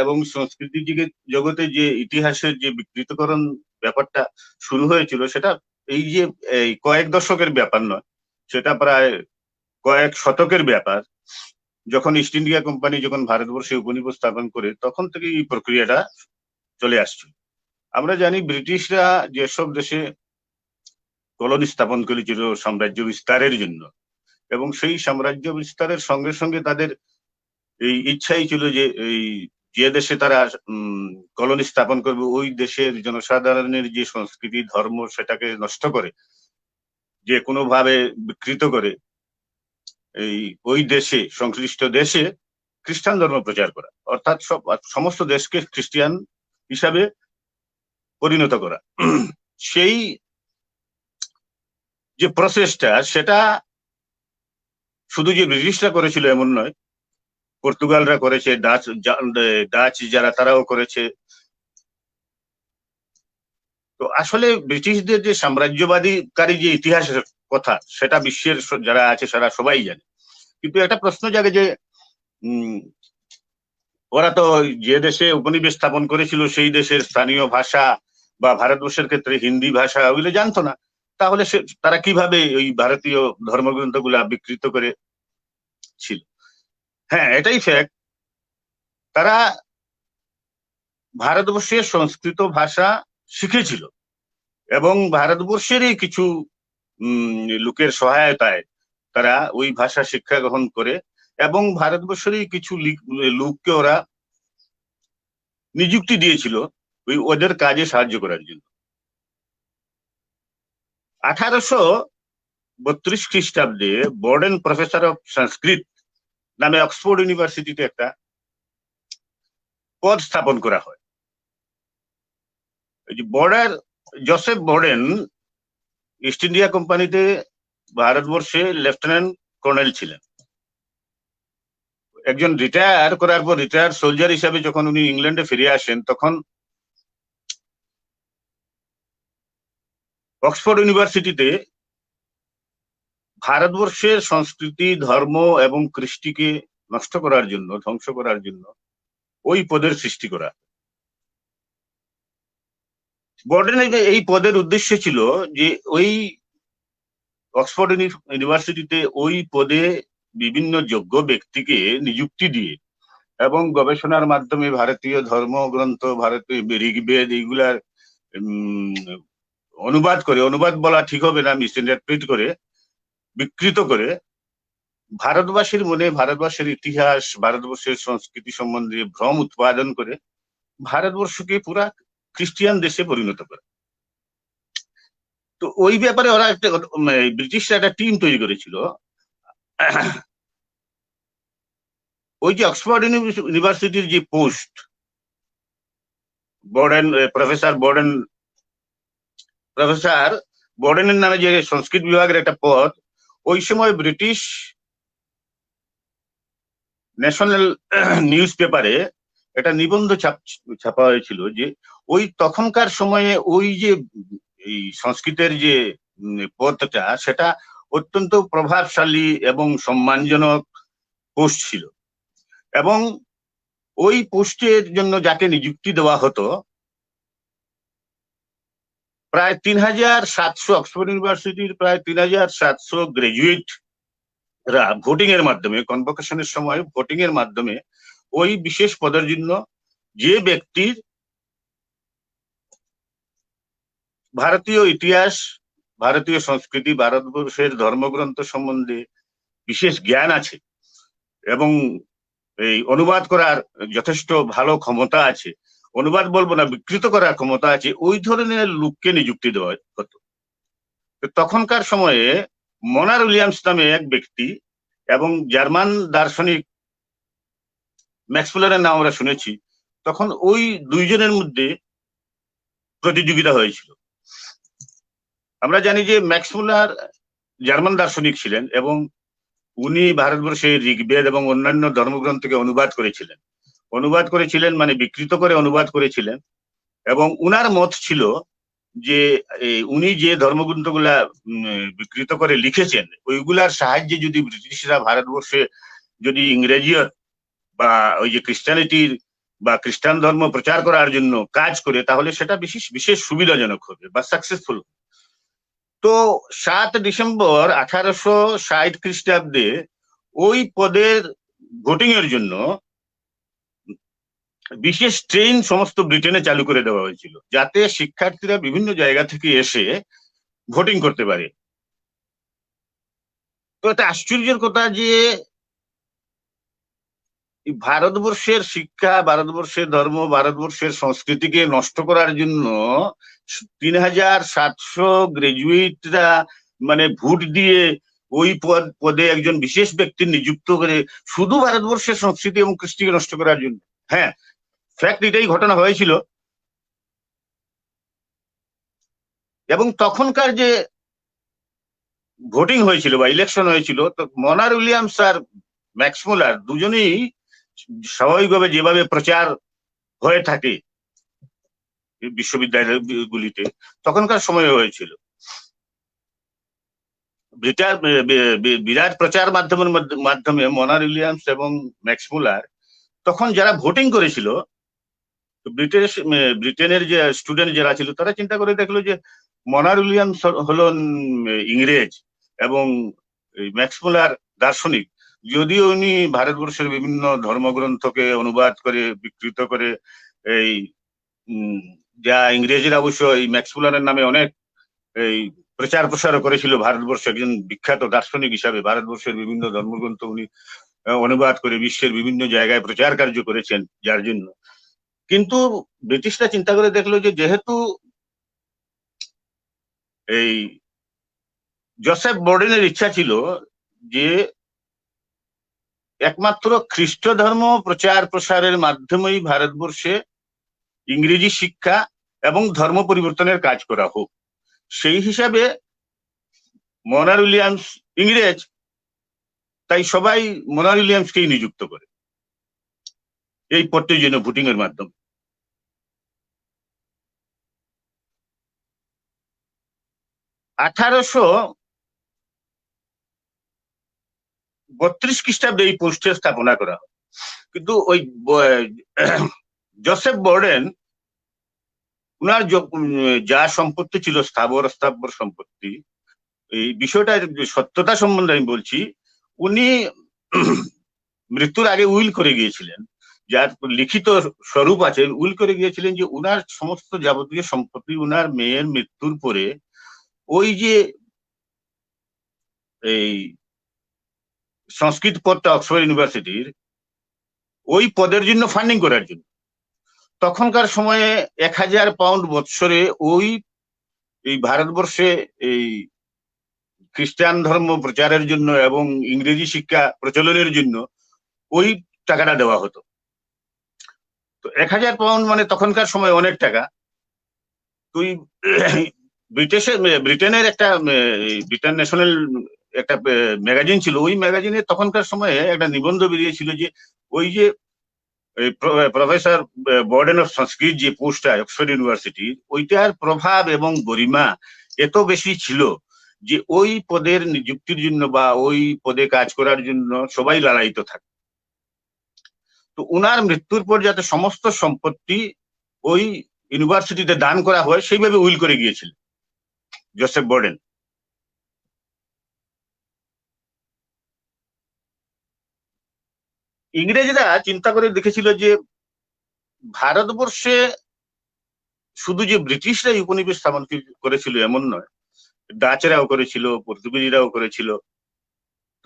এবং সংস্কৃতি জগতে যে ইতিহাসের যে বিকৃতকরণ ব্যাপারটা শুরু হয়েছিল, সেটা এই কয়েক দশকের ব্যাপার নয়, সেটা প্রায় কয়েক শতকের ব্যাপার। যখন ইস্ট ইন্ডিয়া কোম্পানি যখন ভারতবর্ষে উপনিবেশ স্থাপন করে, তখন থেকে এই প্রক্রিয়াটা চলে আসছিল। আমরা জানি ব্রিটিশরা যেসব দেশে কলোনি স্থাপন করেছিল সাম্রাজ্য বিস্তারের জন্য, এবং সেই সাম্রাজ্য বিস্তারের সঙ্গে সঙ্গে তাদের এই ইচ্ছাই ছিল যে যে দেশে তারা কলোনি স্থাপন করবে, ওই দেশের জনসাধারণের যে সংস্কৃতি ধর্ম সেটাকে নষ্ট করে, যে কোনো ভাবে বিকৃত করে ওই দেশে, সংশ্লিষ্ট দেশে খ্রিস্টান ধর্ম প্রচার করা, অর্থাৎ সমস্ত দেশকে খ্রিস্টান হিসাবে পরিণত করা। সেই যে প্রসেসটা, সেটা শুধু যে ব্রিটিশরা করেছিল এমন নয়, পর্তুগালরা করেছে, ডাচ যারা তারাও করেছে। তো আসলে ব্রিটিশদের যে সাম্রাজ্যবাদীকারী যে ইতিহাসের কথা, সেটা বিশ্বের যারা আছে সারা সবাই জানে। কিন্তু একটা প্রশ্ন জাগে যে ওরা তো যে দেশে উপনিবেশ স্থাপন করেছিল সেই দেশের স্থানীয় ভাষা বা ভারতবর্ষের ক্ষেত্রে হিন্দি ভাষা ওগুলো জানতো না, তাহলে তারা কিভাবে ওই ভারতীয় ধর্মগ্রন্থগুলা বিকৃত করে ছিল? হ্যাঁ, এটাই ফ্যাক্ট। তারা ভারতবর্ষের সংস্কৃত ভাষা শিখেছিল এবং ভারতবর্ষেরই কিছু লোকের সহায়তায় তারা ওই ভাষা শিক্ষা গ্রহণ করে, এবং ভারতবর্ষেরই কিছু লোককে ওরা নিযুক্তি দিয়েছিল ওদের কাজে সাহায্য করার জন্য। 1832 খ্রিস্টাব্দে বর্ডেন প্রফেসর অফ সংস্কৃত নামে অক্সফোর্ড ইউনিভার্সিটিতে একটা পদ স্থাপন করা হয়। জোসেফ বর্ডেন ইস্ট ইন্ডিয়া কোম্পানিতে ভারতবর্ষে লেফটেন্যান্ট কর্নেল ছিলেন। একজন রিটায়ার করার পর রিটায়ার সোলজার হিসাবে যখন উনি ইংল্যান্ডে ফিরে আসেন, তখন অক্সফোর্ড ইউনিভার্সিটিতে ভারতবর্ষের সংস্কৃতি ধর্ম এবং কৃষ্টিকে নষ্ট করার জন্য, ধ্বংস করার জন্য ওই পদের সৃষ্টি করা। বর্ডেনের এই পদের উদ্দেশ্য ছিল যে ওই অক্সফোর্ড ইউনিভার্সিটিতে ওই পদে বিভিন্ন যোগ্য ব্যক্তিকে নিযুক্তি দিয়ে এবং গবেষণার মাধ্যমে ভারতীয় ধর্মগ্রন্থ, ভারতীয় ঋগ্বেদ এইগুলার অনুবাদ বলা ঠিক হবে না, মিসইন্টারপ্রিট করে, বিকৃত করে ভারতবাসীর মনে ভারতবর্ষের ইতিহাস, ভারতবর্ষের সংস্কৃতি সম্বন্ধে ভ্রম উৎপাদন করে ভারতবর্ষকে পুরা খ্রিস্টিয়ান দেশে পরিণত করে। তো ওই ব্যাপারে ওরা একটা ব্রিটিশরা একটা টিম তৈরি করেছিল। ওই যে অক্সফোর্ড ইউনিভার্সিটির যে পোস্ট, প্রফেসর বর্ডেনের নামে যে সংস্কৃত বিভাগের একটা পদ, ওই সময় ব্রিটিশ ন্যাশনাল নিউজ পেপারে একটা নিবন্ধ ছাপা হয়েছিল যে ওই তখনকার সময়ে ওই যে এই সংস্কৃতের যে পদটা, সেটা অত্যন্ত প্রভাবশালী এবং সম্মানজনক পোস্ট ছিল, এবং ওই পোস্টের জন্য যাকে নিযুক্তি দেওয়া হতো প্রায় 3700, অক্সফোর্ড ইউনিভার্সিটির প্রায় 3700 গ্রাজুয়েট রা ভোটিং এর মাধ্যমে, কনভোকেশনের সময় ভোটিং এর মাধ্যমে ওই বিশেষ পদের জন্য যে ব্যক্তির ভারতীয় ইতিহাস, ভারতীয় সংস্কৃতি, ভারতবর্ষের ধর্মগ্রন্থ সম্বন্ধে বিশেষ জ্ঞান আছে এবং এই অনুবাদ করার যথেষ্ট ভালো ক্ষমতা আছে, অনুবাদ বলবো না, বিকৃত করার ক্ষমতা আছে, ওই ধরনের লোককে নিযুক্তি দেওয়া হতো। তখনকার সময়ে মনার উইলিয়ামস নামে এক ব্যক্তি এবং জার্মান দার্শনিক ম্যাক্স মুলারের নাম আমরা শুনেছি, তখন ওই দুইজনের মধ্যে প্রতিযোগিতা হয়েছিল। আমরা জানি যে ম্যাক্স মুলার জার্মান দার্শনিক ছিলেন এবং উনি ভারতবর্ষে ঋগ্বেদ এবং অন্যান্য ধর্মগ্রন্থকে অনুবাদ করেছিলেন মানে বিকৃত করে অনুবাদ করেছিলেন, এবং উনার মত ছিল যে উনি যে ধর্মগ্রন্থগুলা বিকৃত করে লিখেছেন, ওইগুলার সাহায্যে যদি ব্রিটিশরা ভারতবর্ষে যদি ইংরেজিয়ত বা ওই যে খ্রিস্টানিটির বা খ্রিস্টান ধর্ম প্রচার করার জন্য কাজ করে, তাহলে সেটা বিশেষ বিশেষ সুবিধাজনক হবে বা সাকসেসফুল। তো 7 ডিসেম্বর 1860 খ্রিস্টাব্দে ওই পদের ভোটিং এর জন্য বিশেষ ট্রেন সমস্ত ব্রিটেনে চালু করে দেওয়া হয়েছিল, যাতে শিক্ষার্থীরা বিভিন্ন জায়গা থেকে এসে ভোটিং করতে পারে। তো এটা আশ্চর্যের কথা যে ভারতবর্ষের শিক্ষা, ভারতবর্ষের ধর্ম, ভারতবর্ষের সংস্কৃতিকে নষ্ট করার জন্য 3700 গ্রাজুয়েটরা মানে ভোট দিয়ে ওই পদে একজন বিশেষ ব্যক্তি নিযুক্ত করে, শুধু ভারতবর্ষের সংস্কৃতি এবং কৃষ্টিকে নষ্ট করার জন্য। হ্যাঁ, ফ্যাক্ট এটাই ঘটনা হয়েছিল। এবং তখনকার যে ভোটিং হয়েছিল বা ইলেকশন হয়েছিল, তো মনার উইলিয়ামস আর ম্যাক্স মুলার দুজনেই স্বাভাবিকভাবে যেভাবে প্রচার হয়ে থাকে বিশ্ববিদ্যালয়গুলিতে তখনকার সময়ে হয়েছিল, বিরাট প্রচার মাধ্যমে মনার উইলিয়ামস এবং ম্যাক্স মুলার তখন যারা ভোটিং করেছিল, ব্রিটেনের যে স্টুডেন্ট যারা ছিল, তারা চিন্তা করে দেখলো যে মনার উইলিয়ামস হলো ইংরেজ এবং ম্যাক্স মুলার দার্শনিক। যদিও উনি ভারতবর্ষের বিভিন্ন ধর্মগ্রন্থকে অনুবাদ করে বিকৃত করে এই যা ইংরেজরা অবশ্য এই ম্যাক্স মুলারের নামে অনেক এই প্রচার প্রসার করেছিল, ভারতবর্ষ একজন বিখ্যাত দার্শনিক হিসাবে ভারতবর্ষের বিভিন্ন ধর্মগ্রন্থ উনি অনুবাদ করে বিশ্বের বিভিন্ন জায়গায় প্রচার কার্য করেছেন, যার জন্য। কিন্তু ব্রিটিশরা চিন্তা করে দেখলো যে যেহেতু এই জোসেফ বর্ডেনের ইচ্ছা ছিল যে একমাত্র খ্রিস্ট ধর্ম প্রচার প্রসারের মাধ্যমেই ভারতবর্ষে ইংরেজি শিক্ষা এবং ধর্ম পরিবর্তনের কাজ করা হোক, সেই হিসাবে মনার উইলিয়ামস ইংরেজ, তাই সবাই মনার উইলিয়ামসকেই নিযুক্ত করে এই পদটির জন্য ভোটিং এর মাধ্যমে। 1832 খ্রিস্টাব্দে এই পোস্টের স্থাপনা করা হয়। কিন্তু ওই জোসেফ বর্ডেন উনার যা সম্পত্তি ছিল, স্থাবর অস্থাবর সম্পত্তি, এই বিষয়টার সত্যতা সম্বন্ধে আমি বলছি, উনি মৃত্যুর আগে উইল করে গিয়েছিলেন, যার লিখিত স্বরূপ আছে, উইল করে গিয়েছিলেন যে উনার সমস্ত যাবতীয় সম্পত্তি উনার মেয়ের মৃত্যুর পরে ওই যে এই সংস্কৃত পদটা অক্সফোর্ড ইউনিভার্সিটির ওই পদের জন্য ফান্ডিং করার জন্য। তখনকার সময়ে 1000 পাউন্ড বৎসরে ওই এই ভারতবর্ষে এই খ্রিস্টান ধর্ম প্রচারের জন্য এবং ইংরেজি শিক্ষা প্রচলনের জন্য ওই টাকাটা দেওয়া হতো। তো 1000 পাউন্ড মানে তখনকার সময় অনেক টাকা। তুই ব্রিটেনের একটা ব্রিটেন ন্যাশনাল একটা ম্যাগাজিন ছিল, ওই ম্যাগাজিনে তখনকার সময়ে একটা নিবন্ধ বেরিয়েছিল যে ওই যে প্রফেসর বর্ডেন অফ সংস্কৃত যে পোস্টটা অক্সফোর্ড ইউনিভার্সিটির, ওইটার প্রভাব এবং গরিমা এত বেশি ছিল যে ওই পদের নিযুক্তির জন্য বা ওই পদে কাজ করার জন্য সবাই লালায়িত থাকে। তো উনার মৃত্যুর পর যাতে সমস্ত সম্পত্তি ওই ইউনিভার্সিটিতে দান করা হয়, সেইভাবে উইল করে গিয়েছিল জোসেফ বর্ডেন। ইংরেজরা চিন্তা করে দেখেছিল যে ভারতবর্ষে শুধু যে ব্রিটিশরাই উপনিবেশ স্থাপন করেছিল এমন নয়, ডাচরাও করেছিল, পর্তুগিজরাও করেছিল।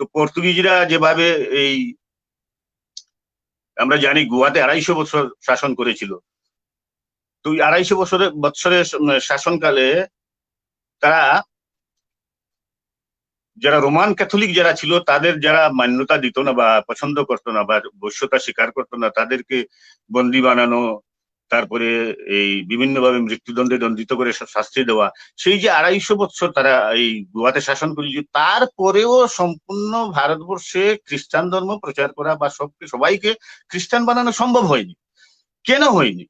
তো পর্তুগিজরা যেভাবে এই আমরা জানি গোয়াতে 250 বছর শাসন করেছিল, তো 250 বছরের শাসনকালে তারা যারা রোমান ক্যাথলিক যারা ছিল তাদের যারা মান্যতা দিত না বা পছন্দ করতো না বা বৈশ্যতা স্বীকার করতো না, তাদেরকে বন্দী বানানো, তারপরে এই বিভিন্নভাবে মৃত্যুদণ্ডে দণ্ডিত করে শাস্তি দেওয়া, সেই যে 250 বছর তারা এই গোয়াতে শাসন করেছিল, তারপরেও সম্পূর্ণ ভারতবর্ষে খ্রিস্টান ধর্ম প্রচার করা বা সবাইকে খ্রিস্টান বানানো সম্ভব হয়নি। কেন হয়নি?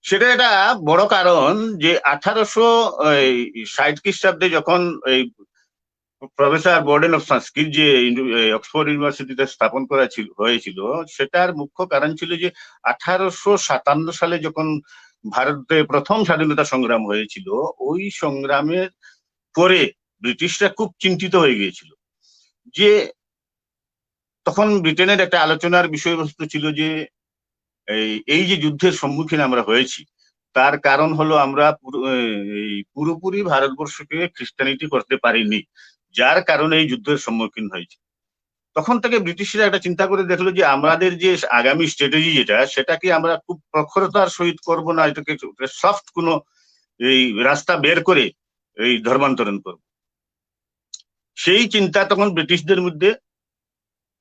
সেটা একটা বড় কারণ যে 1860 খ্রিস্টাব্দে যখন এই প্রফেসর বোর্ডেন অফ সংস্কৃত যে অক্সফোর্ড ইউনিভার্সিটিতে স্থাপন করা হয়েছিল, সেটার মুখ্য কারণ ছিল যে 1857 সালে যখন ভারতে প্রথম স্বাধীনতা সংগ্রাম হয়েছিল, ওই সংগ্রামের পরে ব্রিটিশরা খুব চিন্তিত হয়ে গিয়েছিল যে তখন ব্রিটেনের একটা আলোচনার বিষয়বস্তু ছিল যে এই যে যুদ্ধের সম্মুখীন আমরা হয়েছি, তার কারণ হলো আমরা পুরোপুরি ভারতবর্ষকে খ্রিস্টানিটি করতে পারিনি, যার কারণে এই যুদ্ধের সম্মুখীন হয়েছে। তখন থেকে ব্রিটিশরা একটা চিন্তা করে দেখলো যে আমাদের যে আগামী স্ট্র্যাটেজি সেটাকে আমরা খুব প্রখরতার সহিত করব না, এটাকে সফট কোনো এই রাস্তা বের করে এই ধর্মান্তরণ করব। সেই চিন্তা তখন ব্রিটিশদের মধ্যে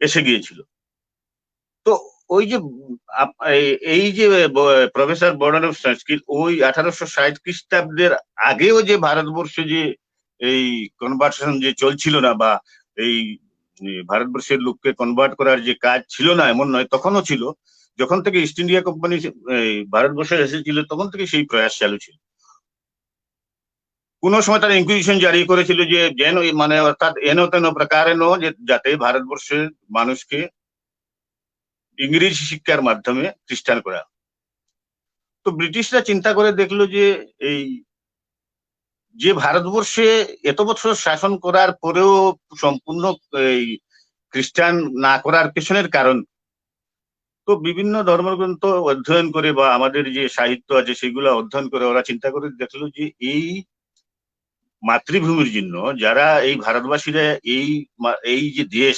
এসে গিয়েছিল। তো ওই যে এই যে প্রফেসর বোর্ডন অফ সংস্কৃত ওই 1860 খ্রিস্টাব্দের আগেও যে ভারতবর্ষে যে এই কনভার্সন যে চলছিল না, বা এই ভারতবর্ষের লোককে কনভার্ট করার যে কাজ ছিল না এমন নয়, তখনও ছিল। যখন থেকে ইস্ট ইন্ডিয়া কোম্পানি ভারতবর্ষে এসেছিল তখন থেকে সেই প্রয়াস চালু ছিল। কোন সময় তারা ইনকুইজিশন জারি করেছিল যে যেন মানে অর্থাৎ এন তেন প্রকারে যাতে ভারতবর্ষের মানুষকে ইংরেজি শিক্ষার মাধ্যমে খ্রিস্টান করা। তো ব্রিটিশরা চিন্তা করে দেখলো যে এই যে ভারতবর্ষে এত বছর শাসন করার পরেও সম্পূর্ণ এই খ্রিস্টান না করার পেছনের কারণ। তো বিভিন্ন ধর্মগ্রন্থ অধ্যয়ন করে বা আমাদের যে সাহিত্য আছে সেগুলো অধ্যয়ন করে ওরা চিন্তা করে দেখলো যে এই মাতৃভূমির জন্য যারা এই ভারতবাসীরা এই যে দেশ,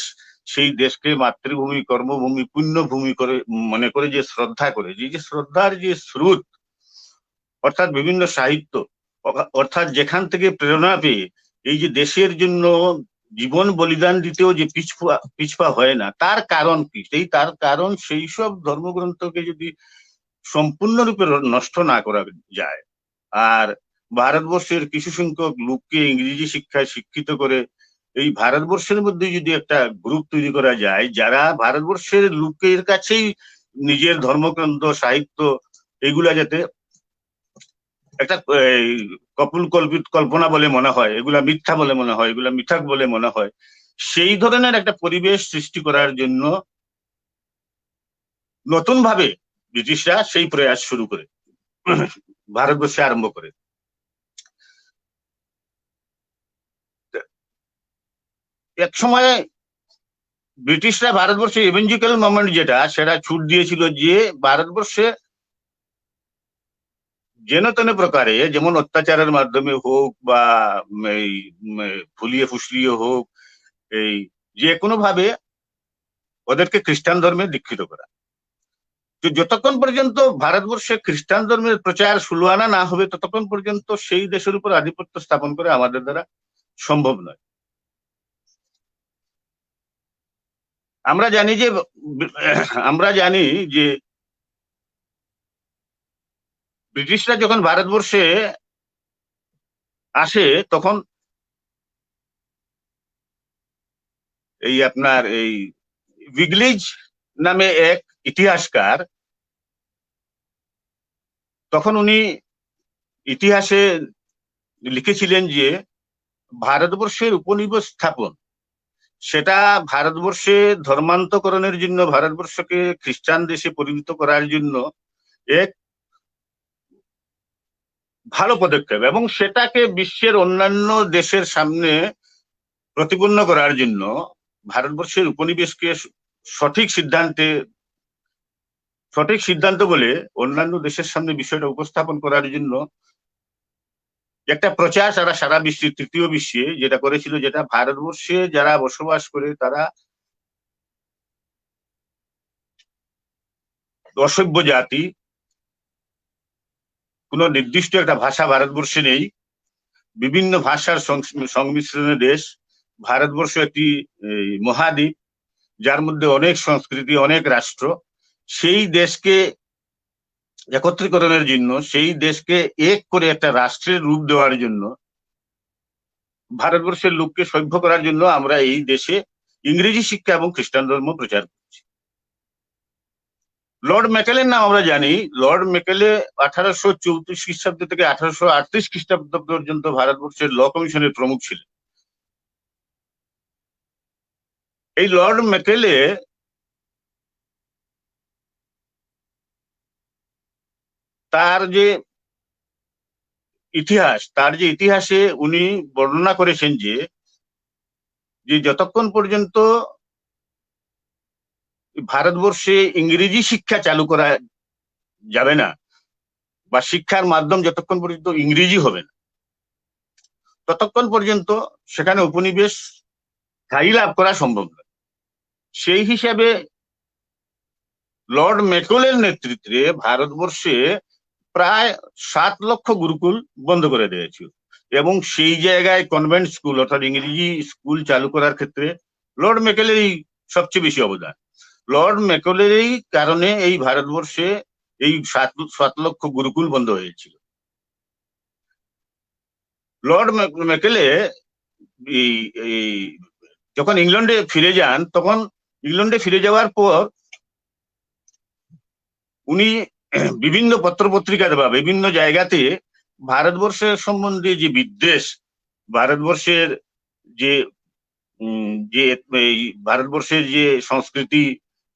সেই দেশকে মাতৃভূমি, কর্মভূমি, পুণ্যভূমি করে মনে করে যে শ্রদ্ধা করে, যে শ্রদ্ধার যে স্রোত, অর্থাৎ বিভিন্ন সাহিত্য, অর্থাৎ যেখান থেকে প্রেরণা পেয়ে এই যে দেশের জন্য জীবন বলিদান দিতেও যে পিছপা হয় না, তার কারণ কি? তার কারণ সেই সব ধর্মগ্রন্থকে যদি সম্পূর্ণরূপে নষ্ট না করা যায়, আর ভারতবর্ষের কিছু সংখ্যক লোককে ইংরেজি শিক্ষায় শিক্ষিত করে এই ভারতবর্ষের মধ্যে যদি একটা গ্রুপ তৈরি করা যায় যারা ভারতবর্ষের লোকের কাছেই নিজের ধর্মগ্রন্থ, সাহিত্য এগুলা যাতে একটা কল্পনা বলে মনে হয়, এগুলা মিথ্যা বলে মনে হয়, এগুলা মিথ্যাক বলে মনে হয়, সেই ধরনের একটা পরিবেশ সৃষ্টি করার জন্য নতুন ভাবে ব্রিটিশরা সেই প্রয়াস শুরু করে ভারতবর্ষে আরম্ভ করে। এক সময় ব্রিটিশরা ভারতবর্ষে ইভেঞ্জিক্যাল মুভমেন্ট সেটা ছুট দিয়েছিল যে ভারতবর্ষে যেন তেন প্রকারে, যেমন অত্যাচারের মাধ্যমে হোক বা এই ফুলিয়ে ফুসলিয়ে হোক, এই যে কোনো ভাবে ওদেরকে খ্রিস্টান ধর্মে দীক্ষিত করা। তো যতক্ষণ পর্যন্ত ভারতবর্ষে খ্রিস্টান ধর্মের প্রচার সুলুয়ানা না হবে ততক্ষণ পর্যন্ত সেই দেশের উপর আধিপত্য স্থাপন করে আমাদের দ্বারা সম্ভব নয়। আমরা জানি যে ব্রিটিশরা যখন ভারতবর্ষে আসে তখন এই আপনার এই ভিগলিজ নামে এক ইতিহাসকার, তখন উনি ইতিহাসে লিখেছিলেন যে ভারতবর্ষের উপনিবেশ স্থাপন সেটা ভারতবর্ষে ধর্মান্তকরণের জন্য, ভারতবর্ষকে খ্রিস্টান দেশে পরিণত করার জন্য এক ভালো পদক্ষেপ, এবং সেটাকে বিশ্বের অন্যান্য দেশের সামনে প্রতিপন্ন করার জন্য ভারতবর্ষের উপনিবেশকে সঠিক সিদ্ধান্ত বলে অন্যান্য দেশের সামনে বিষয়টা উপস্থাপন করার জন্য একটা প্রচার সারা বিশ্বে, তৃতীয় বিশ্বে যেটা করেছিল, যেটা ভারতবর্ষে যারা বসবাস করে তারা অসভ্য জাতি, কোন নির্দিষ্ট একটা ভাষা ভারতবর্ষে নেই, বিভিন্ন ভাষার সংমিশ্রণের দেশ ভারতবর্ষ, একটি মহাদ্বীপ যার মধ্যে অনেক সংস্কৃতি, অনেক রাষ্ট্র। সেই দেশকে একত্রীকরণের জন্য, সেই দেশকে এক করে একটা রাষ্ট্রের রূপ দেওয়ার জন্য, ভারতবর্ষের লোককে সভ্য করার জন্য আমরা এই দেশে ইংরেজি শিক্ষা এবং খ্রিস্টান ধর্ম প্রচার করছি। লর্ড মেকেলের নাম আমরা জানি। লর্ড মেকেলে 1834 খ্রিস্টাব্দ থেকে 1838 খ্রিস্টাব্দ পর্যন্ত ভারতবর্ষের ল কমিশনের প্রমুখ ছিলেন। এই লর্ড ম্যাকেলে তার যে ইতিহাসে উনি বর্ণনা করেছেন যে যে যতক্ষণ পর্যন্ত ভারতবর্ষে ইংরেজি শিক্ষা চালু করা যাবে না, বা শিক্ষার মাধ্যম যতক্ষণ পর্যন্ত ইংরেজি হবে না, ততক্ষণ পর্যন্ত সেখানে উপনিবেশ স্থায়ী লাভ করা সম্ভব নয়। সেই হিসাবে লর্ড ম্যাকলের নেতৃত্বে ভারতবর্ষে প্রায় 7 লক্ষ গুরুকুল বন্ধ করে দিয়েছিল, এবং সেই জায়গায় কনভেন্ট স্কুল অর্থাৎ ইংরেজি স্কুল চালু করার ক্ষেত্রে লর্ড ম্যাকলেরই সবচেয়ে বেশি অবদান। লর্ড ম্যাকলেরই কারণে এই ভারতবর্ষে এই 7 লক্ষ গুরুকুল বন্ধ হয়েছিল। লর্ড ম্যাকলে যখন ইংল্যান্ডে ফিরে যান, তখন ইংল্যান্ডে ফিরে যাওয়ার পর উনি বিভিন্ন পত্রপত্রিকাতে বা বিভিন্ন জায়গাতে ভারতবর্ষের সম্বন্ধে যে বিদ্বেষ, ভারতবর্ষের যে যে ভারতবর্ষের যে সংস্কৃতি,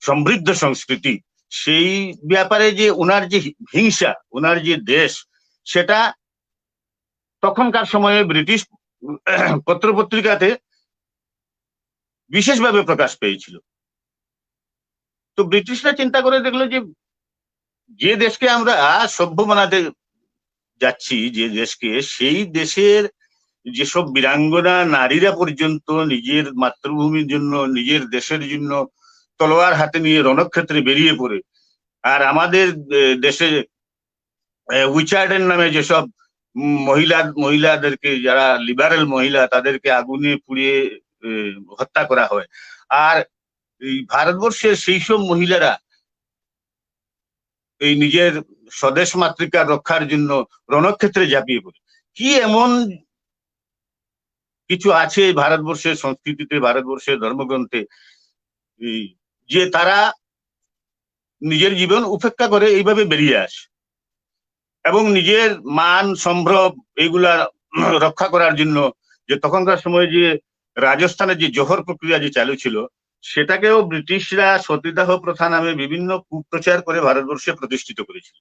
সমৃদ্ধ সংস্কৃতি, সেই ব্যাপারে যে ওনার যে হিংসা, ওনার যে দেশ, সেটা তখনকার সময়ে ব্রিটিশ পত্রপত্রিকাতে বিশেষভাবে প্রকাশ পেয়েছিল। তো ব্রিটিশরা চিন্তা করে দেখলো যে যে দেশকে আমরা সভ্য বানাতে যাচ্ছি, যে দেশকে, সেই দেশের যেসব বীরাঙ্গনা নারীরা পর্যন্ত নিজের মাতৃভূমির জন্য, নিজের দেশের জন্য তলোয়ার হাতে নিয়ে রণক্ষেত্রে বেরিয়ে পড়ে, আর আমাদের দেশে উইচার্ডের নামে যেসব মহিলাদেরকে, যারা লিবারেল মহিলা, তাদেরকে আগুনে পুড়িয়ে হত্যা করা হয়, আর এই ভারতবর্ষের সেই সব মহিলারা এই নিজের স্বদেশ মাতৃকার রক্ষার জন্য রণক্ষেত্রে ঝাঁপিয়ে পড়ে। কি এমন কিছু আছে ভারতবর্ষের সংস্কৃতিতে, ভারতবর্ষের ধর্মগ্রন্থে, যে তারা নিজের জীবন উপেক্ষা করে এইভাবে বেরিয়ে আসে, এবং নিজের মান সম্ভ্রম এইগুলা রক্ষা করার জন্য, যে তখনকার সময় যে রাজস্থানের যে জোহর প্রক্রিয়া যে চালু ছিল, সেটাকেও ব্রিটিশরা সতীদাহ প্রথা নামে বিভিন্ন কুপ্রচার করে ভারতবর্ষে প্রতিষ্ঠিত করেছিল।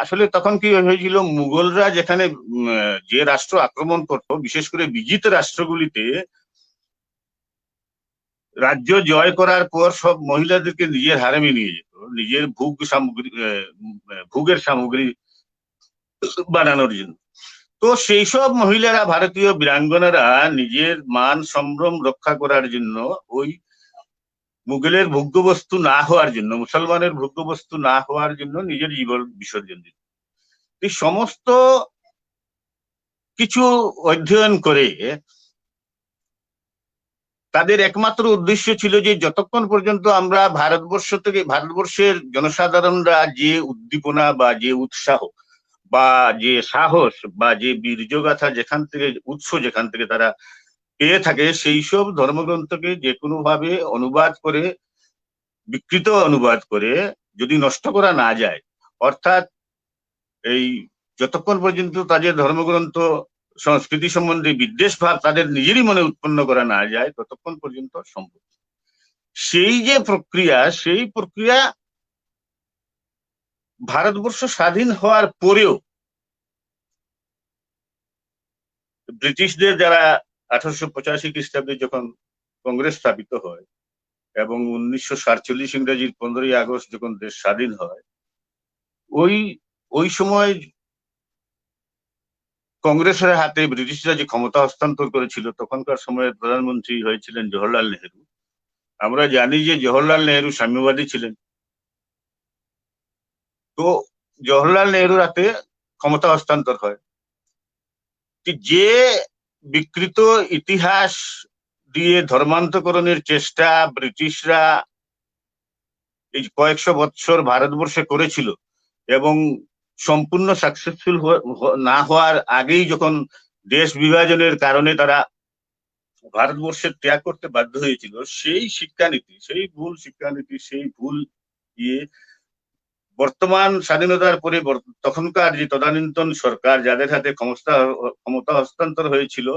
আসলে তখন কি হয়েছিল, মুঘলরা যেখানে যে রাষ্ট্র আক্রমণ করতো, বিশেষ করে বিজিত রাষ্ট্রগুলিতে রাজ্য জয় করার পর সব মহিলাদেরকে নিজের হারেমে নিয়ে যেত, নিজের ভোগের সামগ্রী বানানোর জন্য। তো সেই সব মহিলারা, ভারতীয় বীরাঙ্গনারা, নিজের মান সম্ভ্রম রক্ষা করার জন্য, ওই মুঘলের ভোগ্যবস্তু না হওয়ার জন্য, মুসলমানের ভোগ্যবস্তু না হওয়ার জন্য নিজের জীবন বিসর্জন দিত। এই সমস্ত কিছু অধ্যয়ন করে তাদের একমাত্র উদ্দেশ্য ছিল যে যতক্ষণ পর্যন্ত আমরা ভারতবর্ষের জনসাধারণরা যে উদ্দীপনা বা যে উৎসাহ বা যে সাহস বা যে বীর্যগাথা যেখান থেকে তারা পেয়ে থাকে, সেই সব ধর্মগ্রন্থকে যে কোনো ভাবে বিকৃত অনুবাদ করে যদি নষ্ট করা না যায়, অর্থাৎ এই যতক্ষণ পর্যন্ত তাদের ধর্মগ্রন্থ সংস্কৃতি সম্বন্ধে বিদ্বেষ ভাব তাদের নিজেরই মনে উৎপন্ন করা না যায়, ততক্ষণ পর্যন্ত সম্ভব। সেই প্রক্রিয়া ভারতবর্ষ স্বাধীন হওয়ার পরেও ব্রিটিশদের দ্বারা 1885 খ্রিস্টাব্দে যখন কংগ্রেস স্থাপিত হয় এবং 1947 ইংরেজির 15ই আগস্ট যখন দেশ স্বাধীন হয়, ওই সময় কংগ্রেসের হাতে ব্রিটিশরা যে ক্ষমতা হস্তান্তর করেছিল, তখনকার সময়ের প্রধানমন্ত্রী হয়েছিলেন জওহরলাল নেহেরু। আমরা জানি যে জওহরলাল নেহেরু সাম্যবাদী ছিলেন। তো জওহরলাল নেহেরুর হাতে ক্ষমতা হস্তান্তর হয়। যে বিকৃত ইতিহাস দিয়ে ধর্মান্তকরণের চেষ্টা ব্রিটিশরা এই কয়েকশো বৎসর ভারতবর্ষে করেছিল, এবং সম্পূর্ণ সাকসেসফুল না হওয়ার আগেই যখন দেশ বিভাজনের কারণে তারা ভারতবর্ষের ত্যাগ করতে বাধ্য হয়েছিল, সেই শিক্ষানীতি, সেই ভুল ইয়ে বর্তমান স্বাধীনতার পরে তখনকার যে তদানীন্তন সরকার, যাদের হাতে ক্ষমতা হস্তান্তর হয়েছিল,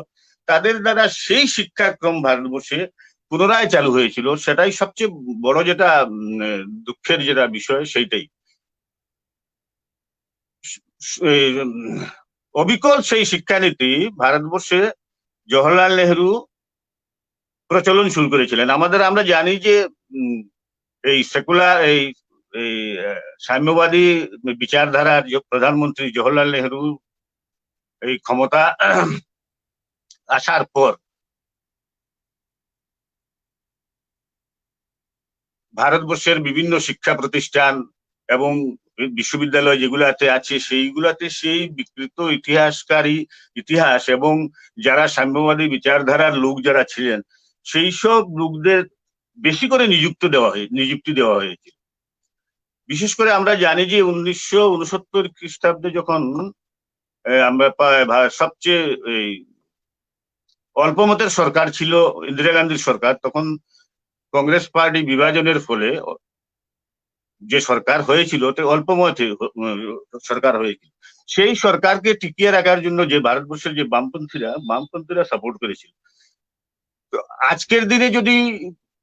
তাদের দ্বারা সেই শিক্ষাক্রম ভারতবর্ষে পুনরায় চালু হয়েছিল, সেটাই সবচেয়ে বড় যেটা দুঃখের যেটা বিষয় সেইটাই। অবিকল সেই শিক্ষানীতি ভারতবর্ষে জওহরলাল নেহরু প্রচলন শুরু করেছিলেন। আমরা জানি যে এই সেকুলার এই এই সাম্যবাদী বিচারধারার যে প্রধানমন্ত্রী জওহরলাল নেহরু এই ক্ষমতা আসার পর ভারতবর্ষের বিভিন্ন শিক্ষা প্রতিষ্ঠান এবং বিশ্ববিদ্যালয় যেগুলাতে আছে সেইগুলাতে সেই বিকৃত ইতিহাস এবং যারা সাম্যবাদী বিচারধারার লোক যারা ছিলেন সেই সব লোকদের বেশি করে নিযুক্তি দেওয়া হয়েছিল। বিশেষ করে আমরা জানি যে 1969 খ্রিস্টাব্দে যখন আমরা সবচেয়ে অল্পমতের সরকার ছিল ইন্দিরা গান্ধীর সরকার, তখন কংগ্রেস পার্টি বিভাজনের ফলে যে সরকার হয়েছিল অল্পমতে সরকার হয়েছিল। সেই সরকারকে টিকিয়ে রাখার জন্য যে ভারতবর্ষের যে বামপন্থীরা সাপোর্ট করেছিল। তো আজকের দিনে যদি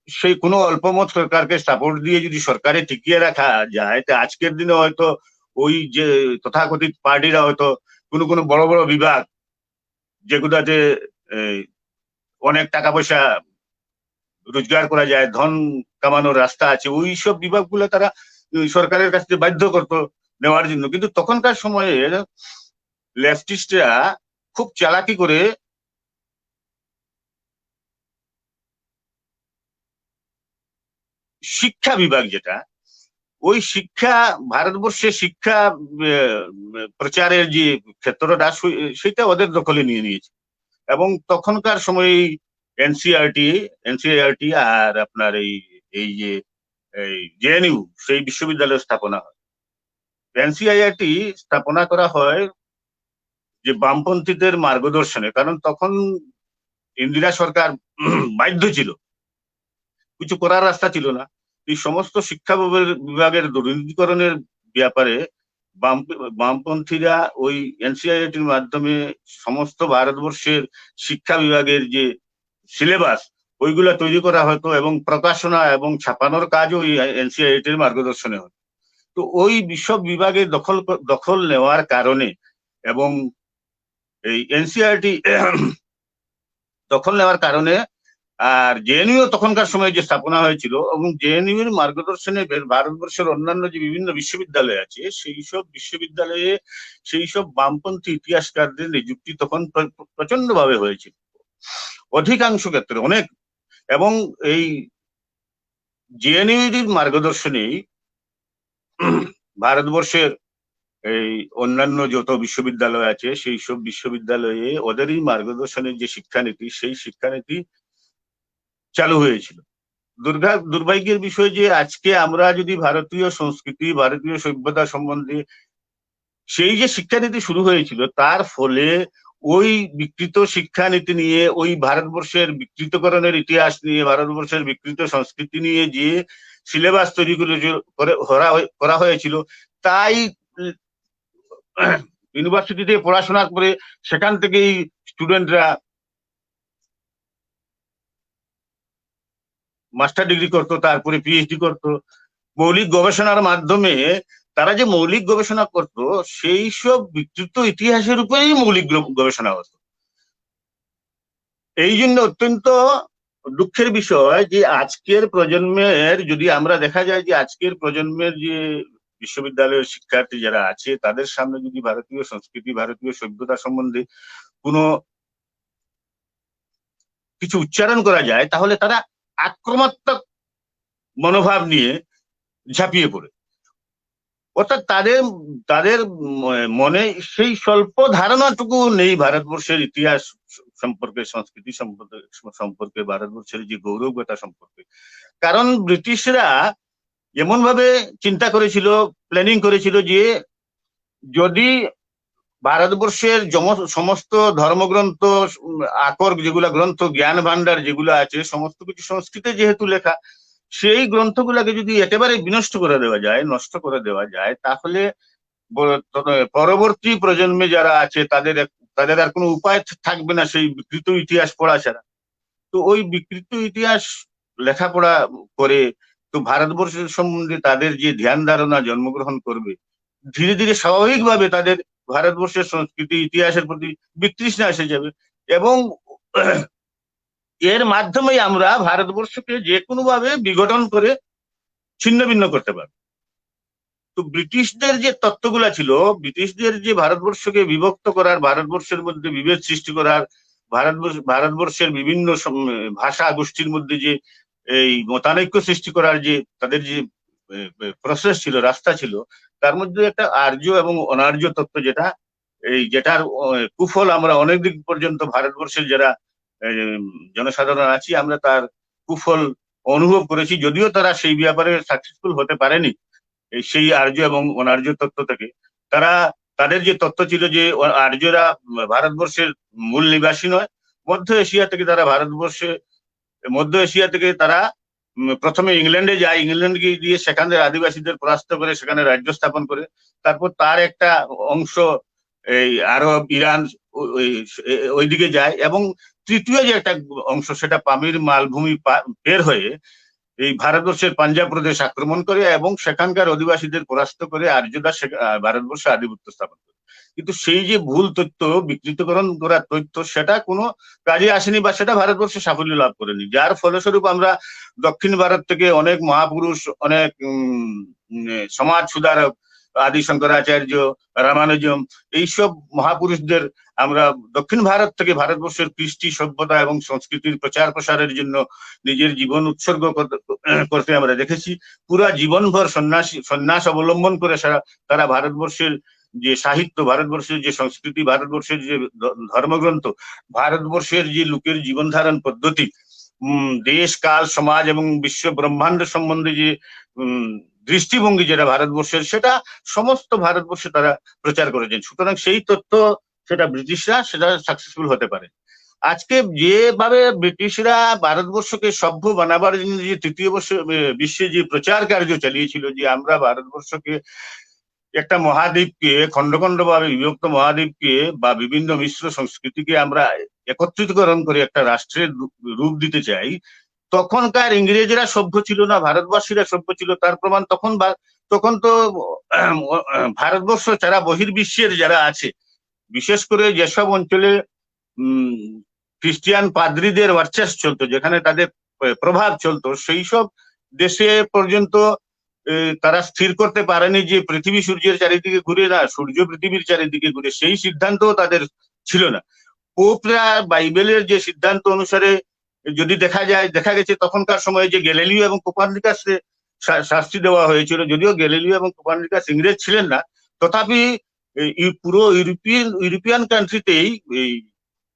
সেই কোনো অল্পমত সরকারকে সাপোর্ট দিয়ে যদি সরকারে টিকিয়ে রাখা যায়, তো আজকের দিনে হয়তো ওই যে তথাকথিত পার্টিরা হয়তো কোনো বড় বড় বিভাগ যেগুলাতে অনেক টাকা পয়সা রোজগার করা যায়, ধন কামানোর রাস্তা আছে, ওই সব বিভাগগুলো তারা সরকারের কাছে বাধ্য করতো নেওয়ার জন্য। কিন্তু তখনকার সময়ে লেফটিস্টরা খুব চালাকি করে শিক্ষা বিভাগ যেটা, ওই ভারতবর্ষের শিক্ষা প্রচারের যে ক্ষেত্রটা সেটা ওদের দখলে নিয়ে নিয়েছে। এবং তখনকার সময় এনসিআরটি আর আপনার এই যে জেএনইউ সেই বিশ্ববিদ্যালয় স্থাপনা হয়। এনসিআইআরটি স্থাপনা করা হয় যে বামপন্থীদের মার্গদর্শনে, কারণ তখন ইন্দিরা সরকার বাধ্য ছিল, কিছু করার রাস্তা ছিল না। এই সমস্ত শিক্ষা বিভাগের দুর্নীতিকরণের ব্যাপারে বামপন্থীরা ওই এনসিআইআরটির মাধ্যমে সমস্ত ভারতবর্ষের শিক্ষা বিভাগের যে সিলেবাস ওইগুলা তৈরি করা হতো এবং প্রকাশনা এবং ছাপানোর কাজও ওই এনসিআইআরটির মার্গদর্শনে হতো। তো ওই সব বিভাগের দখল নেওয়ার কারণে এবং এই এনসিআরটি দখল নেওয়ার কারণে আর জেএনইউ তখনকার সময় যে স্থাপনা হয়েছিল এবং জেএনইউ এর মার্গদর্শনে ভারতবর্ষের অন্যান্য যে বিভিন্ন বিশ্ববিদ্যালয় আছে সেই সব বামপন্থী ইতিহাসকারদের নিযুক্তি তখন প্রচন্ড ভাবে হয়েছিল, অধিকাংশ ক্ষেত্রে অনেক। এবং এই জেএনইউ এর মার্গদর্শনেই ভারতবর্ষের এই অন্যান্য যত বিশ্ববিদ্যালয় আছে সেই সব বিশ্ববিদ্যালয়ে ওদেরই মার্গদর্শনের যে শিক্ষানীতি সেই শিক্ষানীতি চালু হয়েছিল। দুর্ভাগ্যের বিষয় যে আজকে আমরা যদি ভারতীয় সংস্কৃতি ভারতীয় সভ্যতা সম্বন্ধে সেই যে শিক্ষানীতি শুরু হয়েছিল তার ফলে ওই বিকৃত শিক্ষানীতি নিয়ে, ওই ভারতবর্ষের বিকৃতকরণের ইতিহাস নিয়ে, ভারতবর্ষের বিকৃত সংস্কৃতি নিয়ে যে সিলেবাস তৈরি করা হয়েছিল, তাই ইউনিভার্সিটিতে পড়াশোনা করে সেখান থেকেই স্টুডেন্টরা মাস্টার ডিগ্রি করতো, তারপরে পিএইচডি করতো। মৌলিক গবেষণার মাধ্যমে তারা যে মৌলিক গবেষণা করত সেই সব বিকৃত ইতিহাসের উপরেই মৌলিক গবেষণা হতো। এই জন্য অত্যন্ত দুঃখের বিষয় যে আজকের প্রজন্মের, যদি আমরা দেখা যায় যে আজকের প্রজন্মের যে বিশ্ববিদ্যালয়ের শিক্ষার্থী যারা আছে তাদের সামনে যদি ভারতীয় সংস্কৃতি ভারতীয় সভ্যতা সম্বন্ধে কোনো কিছু উচ্চারণ করা যায় তাহলে তারা আক্রমণাত্মক মনোভাব নিয়ে ঝাঁপিয়ে পড়ে। অর্থাৎ তাদের মনে সেই স্বল্প ধারণাটুকু নেই ভারতবর্ষের ইতিহাস সম্পর্কে, সংস্কৃতি সম্পর্কে, ভারতবর্ষের যে গৌরবতা সম্পর্কে। কারণ ব্রিটিশরা এমন ভাবে চিন্তা করেছিল, প্ল্যানিং করেছিল যে যদি ভারতবর্ষের সমস্ত ধর্মগ্রন্থ, আকর যেগুলা গ্রন্থ, জ্ঞান ভান্ডার যেগুলো আছে সমস্ত কিছু সংস্কৃতে যেহেতু লেখা, সেই গ্রন্থগুলাকে যদি একেবারে নষ্ট করে দেওয়া যায় তাহলে পরবর্তী প্রজন্মে যারা আছে তাদের আর কোনো উপায় থাকবে না সেই বিকৃত ইতিহাস পড়া ছাড়া। তো ওই বিকৃত ইতিহাস লেখাপড়া করে তো ভারতবর্ষের সম্বন্ধে তাদের যে ধ্যান ধারণা জন্মগ্রহণ করবে, ধীরে ধীরে স্বাভাবিকভাবে তাদের ভারতবর্ষের সংস্কৃতি ইতিহাসের প্রতি বিতৃষ্ণা এসে যাবে। এবং এর মাধ্যমেই আমরা ভারতবর্ষকে যে কোনো ভাবে বিঘটন করে ছিন্ন ভিন্ন করতে পারবো। তো ব্রিটিশদের যে তত্ত্বগুলা ছিল, ব্রিটিশদের যে ভারতবর্ষকে বিভক্ত করার, ভারতবর্ষের মধ্যে বিভেদ সৃষ্টি করার, ভারতবর্ষের বিভিন্ন ভাষা গোষ্ঠীর মধ্যে যে এই মতানৈক্য সৃষ্টি করার যে তাদের যে প্রসেস ছিল, রাস্তা ছিল, তার মধ্যে একটা আর্য এবং অনার্য তত্ত্ব, যেটার কুফল আমরা অনেক দিন পর্যন্ত ভারতবর্ষের যারা জনসাধারণ আছি আমরা তার কুফল অনুভব করেছি, যদিও তারা সেই ব্যাপারে সাকসেসফুল হতে পারেনি। সেই আর্য এবং অনার্য তত্ত্ব থেকে তারা, তাদের যে তত্ত্ব ছিল যে আর্যরা ভারতবর্ষের মূল নিবাসী নয়, মধ্য এশিয়া থেকে তারা মধ্য এশিয়া থেকে তারা প্রথমে ইংল্যান্ডে যায়, ইংল্যান্ডে গিয়ে সেখানের আদিবাসীদের পরাস্ত করে সেখানে রাজ্য স্থাপন করে, তারপর তার একটা অংশ এই আরব, ইরান ওইদিকে যায়, এবং তৃতীয় যে একটা অংশ সেটা পামির মালভূমি পের হয়ে এই ভারতবর্ষের পাঞ্জাব প্রদেশ আক্রমণ করে এবং সেখানকার অধিবাসীদের পরাস্ত করে আর্যরা ভারতবর্ষে আধিপত্য স্থাপন করে। কিন্তু সেই যে ভুল তথ্য, বিকৃতকরণ করা তথ্য, সেটা কোনো কাজে আসেনি বা সেটা ভারতবর্ষে সাফল্য লাভ করেনি, যার ফলস্বরূপ আমরা দক্ষিণ ভারত থেকে অনেক মহাপুরুষ, অনেক সমাজ সুধারক, আদি শঙ্করাচার্য, রামানুজম, এইসব মহাপুরুষদের আমরা দক্ষিণ ভারত থেকে ভারতবর্ষের কৃষ্টি, সভ্যতা এবং সংস্কৃতির প্রচার প্রসারের জন্য নিজের জীবন উৎসর্গ করতে আমরা দেখেছি। পুরা জীবনভর সন্ন্যাস অবলম্বন করে তারা ভারতবর্ষের যে সাহিত্য, ভারতবর্ষের যে সংস্কৃতি, ভারতবর্ষের যে ধর্মগ্রন্থ, ভারতবর্ষের যে লোকের জীবন ধারণ পদ্ধতি, দেশ, কাল, সমাজ এবং বিশ্ব ব্রহ্মাণ্ড সম্বন্ধে যে দৃষ্টিভঙ্গি যেটা ভারতবর্ষের, সেটা সমস্ত ভারতবর্ষে তারা প্রচার করেছেন। সুতরাং সেই তথ্য সেটা ব্রিটিশরা সেটা সাকসেসফুল হতে পারে। আজকে যেভাবে ব্রিটিশরা ভারতবর্ষকে সভ্য বানাবার জন্য যে তৃতীয় বিশ্বে যে প্রচার কার্য চালিয়েছিল, যে আমরা ভারতবর্ষকে একটা মহাদ্বীপকে, খন্ড খন্ড ভাবে বিভক্ত মহাদ্বীপকে বা বিভিন্ন মিশ্র সংস্কৃতিকে আমরা একত্রিতকরণ করে একটা রাষ্ট্রের রূপ দিতে চাই, তখনকার ইংরেজরা সভ্য ছিল না, ভারতবাসীরা সভ্য ছিল। তার প্রমাণ তখন তো ভারতবর্ষ ছাড়া বহির্বিশ্বের যারা আছে, বিশেষ করে যেসব অঞ্চলে খ্রিস্টিয়ান পাদ্রীদের ভার্চেস চলতো, যেখানে তাদের প্রভাব চলতো, সেই সব দেশে পর্যন্ত তারা স্থির করতে পারেনি যে পৃথিবী সূর্যের চারিদিকে ঘুরে না, সূর্য পৃথিবীর চারিদিকে ঘুরে, সেই সিদ্ধান্তও তাদের ছিল না। পোপরা বাইবেলের যে সিদ্ধান্ত অনুসারে যদি দেখা গেছে তখনকার সময়ে যে গ্যালিলিও এবং কোপার্নিকাসকে শাস্তি দেওয়া হয়েছিল, যদিও গ্যালিলিও এবং কোপার্নিকাস ইংরেজ ছিলেন না, তথাপি পুরো ইউরোপিয়ান কান্ট্রিতেই এই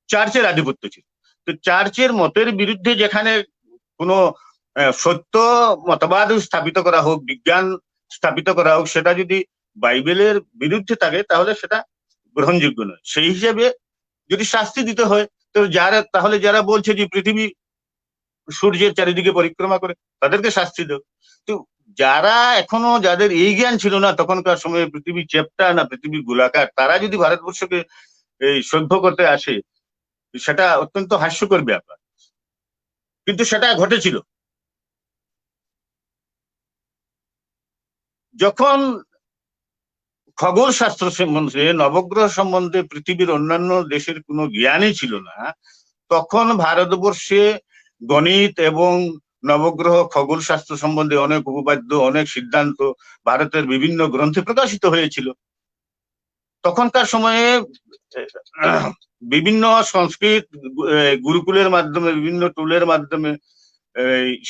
চার্চের আধিপত্য ছিল। তো চার্চের মতের বিরুদ্ধে যেখানে কোনো সত্য মতবাদ স্থাপিত করা হোক, বিজ্ঞান স্থাপিত করা হোক, সেটা যদি বাইবেলের বিরুদ্ধে থাকে তাহলে সেটা গ্রহণযোগ্য নয়। সেই হিসেবে যদি শাস্তি দিতে হয়, তো তাহলে যারা বলছে যে পৃথিবী সূর্যের চারিদিকে পরিক্রমা করে, তাদেরকে শাস্তি দেব। তো যারা এখনো, যাদের এই জ্ঞান ছিল না তখনকার সময়ে পৃথিবী চ্যাপ্টা না পৃথিবী গোলাকার, তারা যদি ভারতবর্ষকে এই সভ্য করতে আসে, সেটা অত্যন্ত হাস্যকর ব্যাপার, কিন্তু সেটা ঘটেছিল। যখন খগোল শাস্ত্র সম্বন্ধে, নবগ্রহ সম্বন্ধে পৃথিবীর অন্যান্য দেশের কোনো জ্ঞানই ছিল না, তখন ভারতবর্ষে গণিত এবং নবগ্রহ, খগোল শাস্ত্র সম্বন্ধে অনেক উপপাদ্য, অনেক সিদ্ধান্ত ভারতের বিভিন্ন গ্রন্থে প্রকাশিত হয়েছিল। তখনকার সময়ে বিভিন্ন সংস্কৃত গুরুকুলের মাধ্যমে, বিভিন্ন টুলের মাধ্যমে